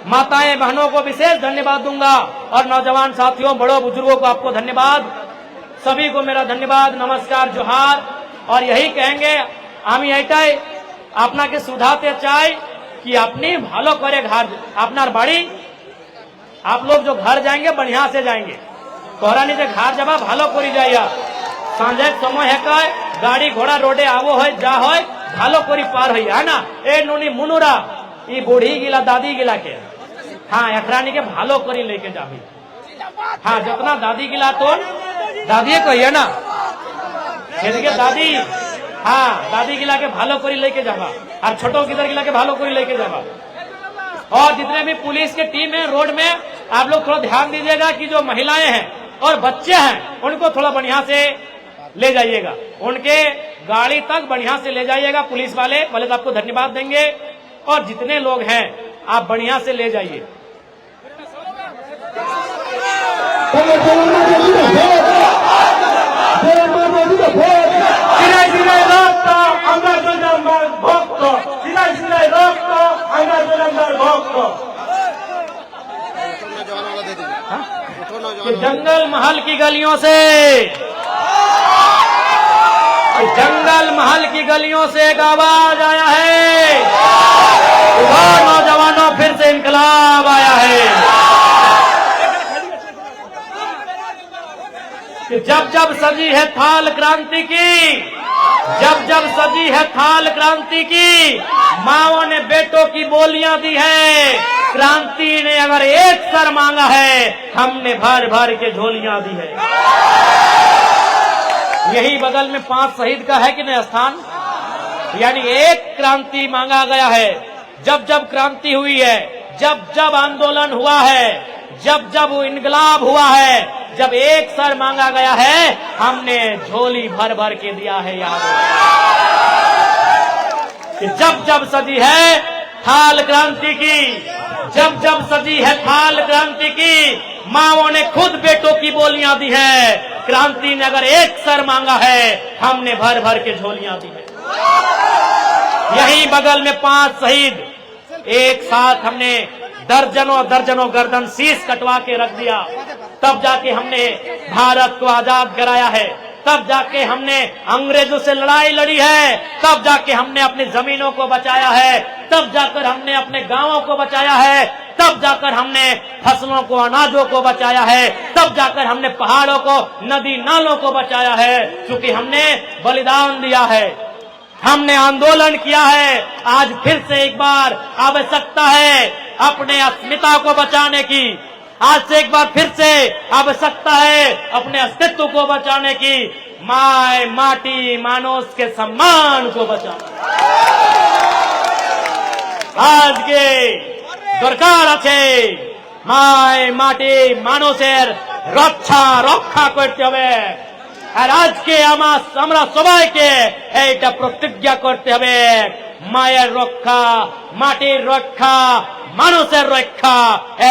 माताएं बहनों को विशेष धन्यवाद दूंगा और नौजवान साथियों, बड़ों बुजुर्गों को आपको धन्यवाद। सभी को मेरा धन्यवाद, नमस्कार, जोहार। और यही कहेंगे, আমি এটাই আপনাকে सुधाते চাই कि अपनी ভালো করে घर আপনার বাড়ি, आप लोग जो घर जाएंगे बढ़िया से जाएंगे। तोहरा निजे घर जाबा भालो करी जाइया। सांझे समय है कय गाड़ी घोड़ा रोडे आवो है जा है भालो करी पार है, है ना। ए नोनी मुनुरा ई बूढ़ी गिला दादी गिला के, हाँ एकरानी के भालो करी लेके जाबी। हाँ जितना दादी गिला तो दादी कहिए ना, के दादी, हाँ दादी गिला के भालो करी लेके जाबा और छोटो किधर गिला के भालो करी लेके जाबा। और जितने भी पुलिस के टीम है रोड में, आप लोग थोड़ा ध्यान दीजिएगा कि जो महिलाएं हैं और बच्चे हैं उनको थोड़ा बढ़िया से ले जाइएगा, उनके गाड़ी तक बढ़िया से ले जाइएगा। पुलिस वाले तो आपको धन्यवाद देंगे। और जितने लोग हैं आप बढ़िया से ले जाइए। जंगल महल की गलियों से, जंगल महल की गलियों से एक आवाज आया है, और नौजवानों फिर से इनकलाब आया है कि जब जब सजी है थाल क्रांति की, जब जब सजी है थाल क्रांति की, माओ ने बेटों की बोलियां दी है। क्रांति ने अगर एक सर मांगा है, हमने भर भर के झोलियां दी है। यही बगल में 5 शहीद का है कि नहीं स्थान, यानी एक क्रांति मांगा गया है। जब जब क्रांति हुई है, जब जब आंदोलन हुआ है, जब जब वो इनकलाब हुआ है, जब एक सर मांगा गया है, हमने झोली भर भर के दिया है। याद कि जब जब सजी है थाल क्रांति की, जब जब सजी है थाल क्रांति की, माओ ने खुद बेटों की बोलियां दी है। क्रांति ने अगर एक सर मांगा है, हमने भर भर के झोलियां दी है। यही बगल में 5 शहीद, एक साथ हमने दर्जनों दर्जनों गर्दन शीश कटवा के रख दिया। तब जाके हमने भारत को आजाद कराया है, तब जाके हमने अंग्रेजों से लड़ाई लड़ी है, तब जाके हमने अपनी जमीनों को बचाया है, तब जाकर हमने अपने गांवों को बचाया है, तब जाकर हमने फसलों को, अनाजों को बचाया है, तब जाकर हमने पहाड़ों को, नदी नालों को बचाया है। क्योंकि हमने बलिदान दिया है, हमने आंदोलन किया है। आज फिर से एक बार आवश्यकता है अपने अस्मिता को बचाने की। आज से एक बार फिर से आवश्यकता है अपने अस्तित्व को बचाने की। माय माटी मानुष के सम्मान को बचाना आज के दरकार আছে। माय माटी মানুষের রক্ষা করতে হবে। আর আজকে আমরা সবাইকে এইটা প্রতিজ্ঞা করতে হবে, মায়ের রক্ষা, মাটির রক্ষা, মানুষের রক্ষা,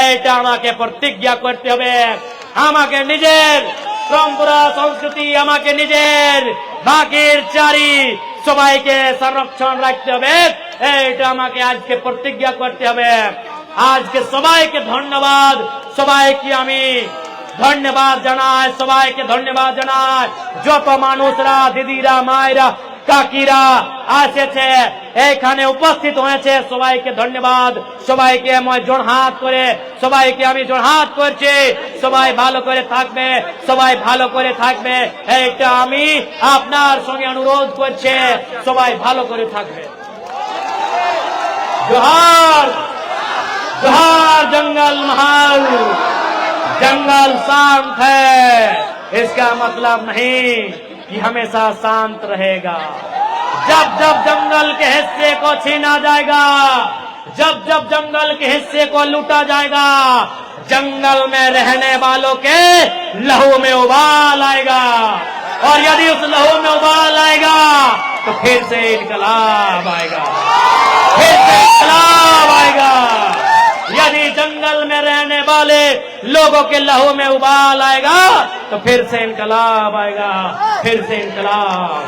এইটা আমাকে প্রতিজ্ঞা করতে হবে। আমাকে নিজের পরম্পরা সংস্কৃতি, আমাকে নিজের ভাগের চারি সবাইকে সংরক্ষণ রাখতে হবে। এইটা আমাকে আজকে প্রতিজ্ঞা করতে হবে। আজকে সবাইকে ধন্যবাদ, সবাইকে আমি ধন্যবাদ জানাই, সবাইকে ধন্যবাদ জানাই। যত মানুষরা, দিদিরা, মায়েরা কাকিরা এসেছে, এখানে উপস্থিত হয়েছে, সবাইকে ধন্যবাদ। সবাইকে আমি জোড়হাত করে সবাইকে আমি জোড়হাত করছি। সবাই ভালো করে থাকবে, সবাই ভালো করে থাকবে, এইটা আমি আপনার সঙ্গে অনুরোধ করছি। সবাই ভালো করে থাকবে। जोहार जोहार। जंगल महल, जंगल शांत है, इसका मतलब नहीं कि हमेशा शांत रहेगा। जब जब जंगल के हिस्से को छीना जाएगा, जब जब जंगल के हिस्से को लूटा जाएगा, जंगल में रहने वालों के लहू में उबाल आएगा। और यदि उस लहू में उबाल आएगा तो फिर से इनकलाब आएगा, फिर से इनकलाब आएगा। यदि जंगल में रहने वाले लोगों के लहू में उबाल आएगा तो फिर से इनकलाब आएगा, फिर से इनकलाब।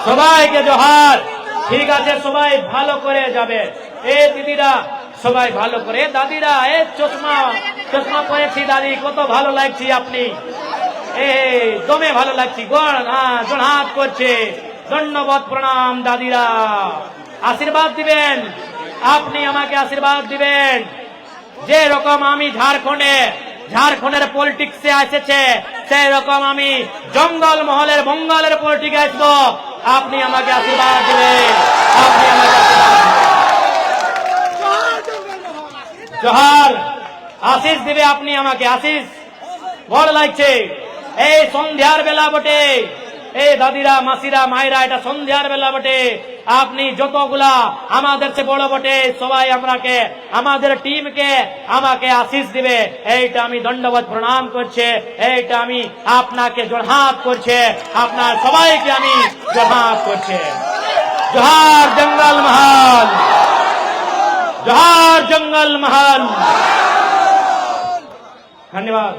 সবাইকে জোহার। ঠিক আছে, সবাই ভালো করে যাবে। এ দিদিরা সবাই ভালো করে, দাদিরা এ চশমা চশমা পরেছি দাদি, কত ভালো লাগছে আপনি, দমে ভালো লাগছে। জোড়হাত করছে, ধন্যবাদ, প্রণাম দাদিরা। আশীর্বাদ দিবেন, আপনি আমাকে আশীর্বাদ দিবেন। যে রকম আমি ঝাড়খণ্ডের পলিটিক্সে এসেছে, সেই রকম আমি জঙ্গল মহলের বঙ্গালের পলিটিক্সে আসবো। আপনি আমাকে আশীর্বাদ দিবেন, আপনি আমাকে আশীর্বাদ দিবেন। জোহার, আশিস দিবে আপনি আমাকে, আশিস বড় লাগছে। এই সন্ধ্যার বেলা বটে, এই দাদিরা মাসিরা মায়েরা, এটা সন্ধ্যার বেলা বটে। আপনি যতগুলা আমাদের চেয়ে বড় বটে, সবাই আমরাকে আমাদের টিমকে আমাকে আশিস দিবে, এইটা আমি দণ্ডবত প্রণাম করছে, এইটা আমি আপনাকে জোড়হাত করছে, আপনার সবাইকে আমি জোড়হাত করছে। জোহার জঙ্গল মহল, जोहार जंगल महल। धन्यवाद।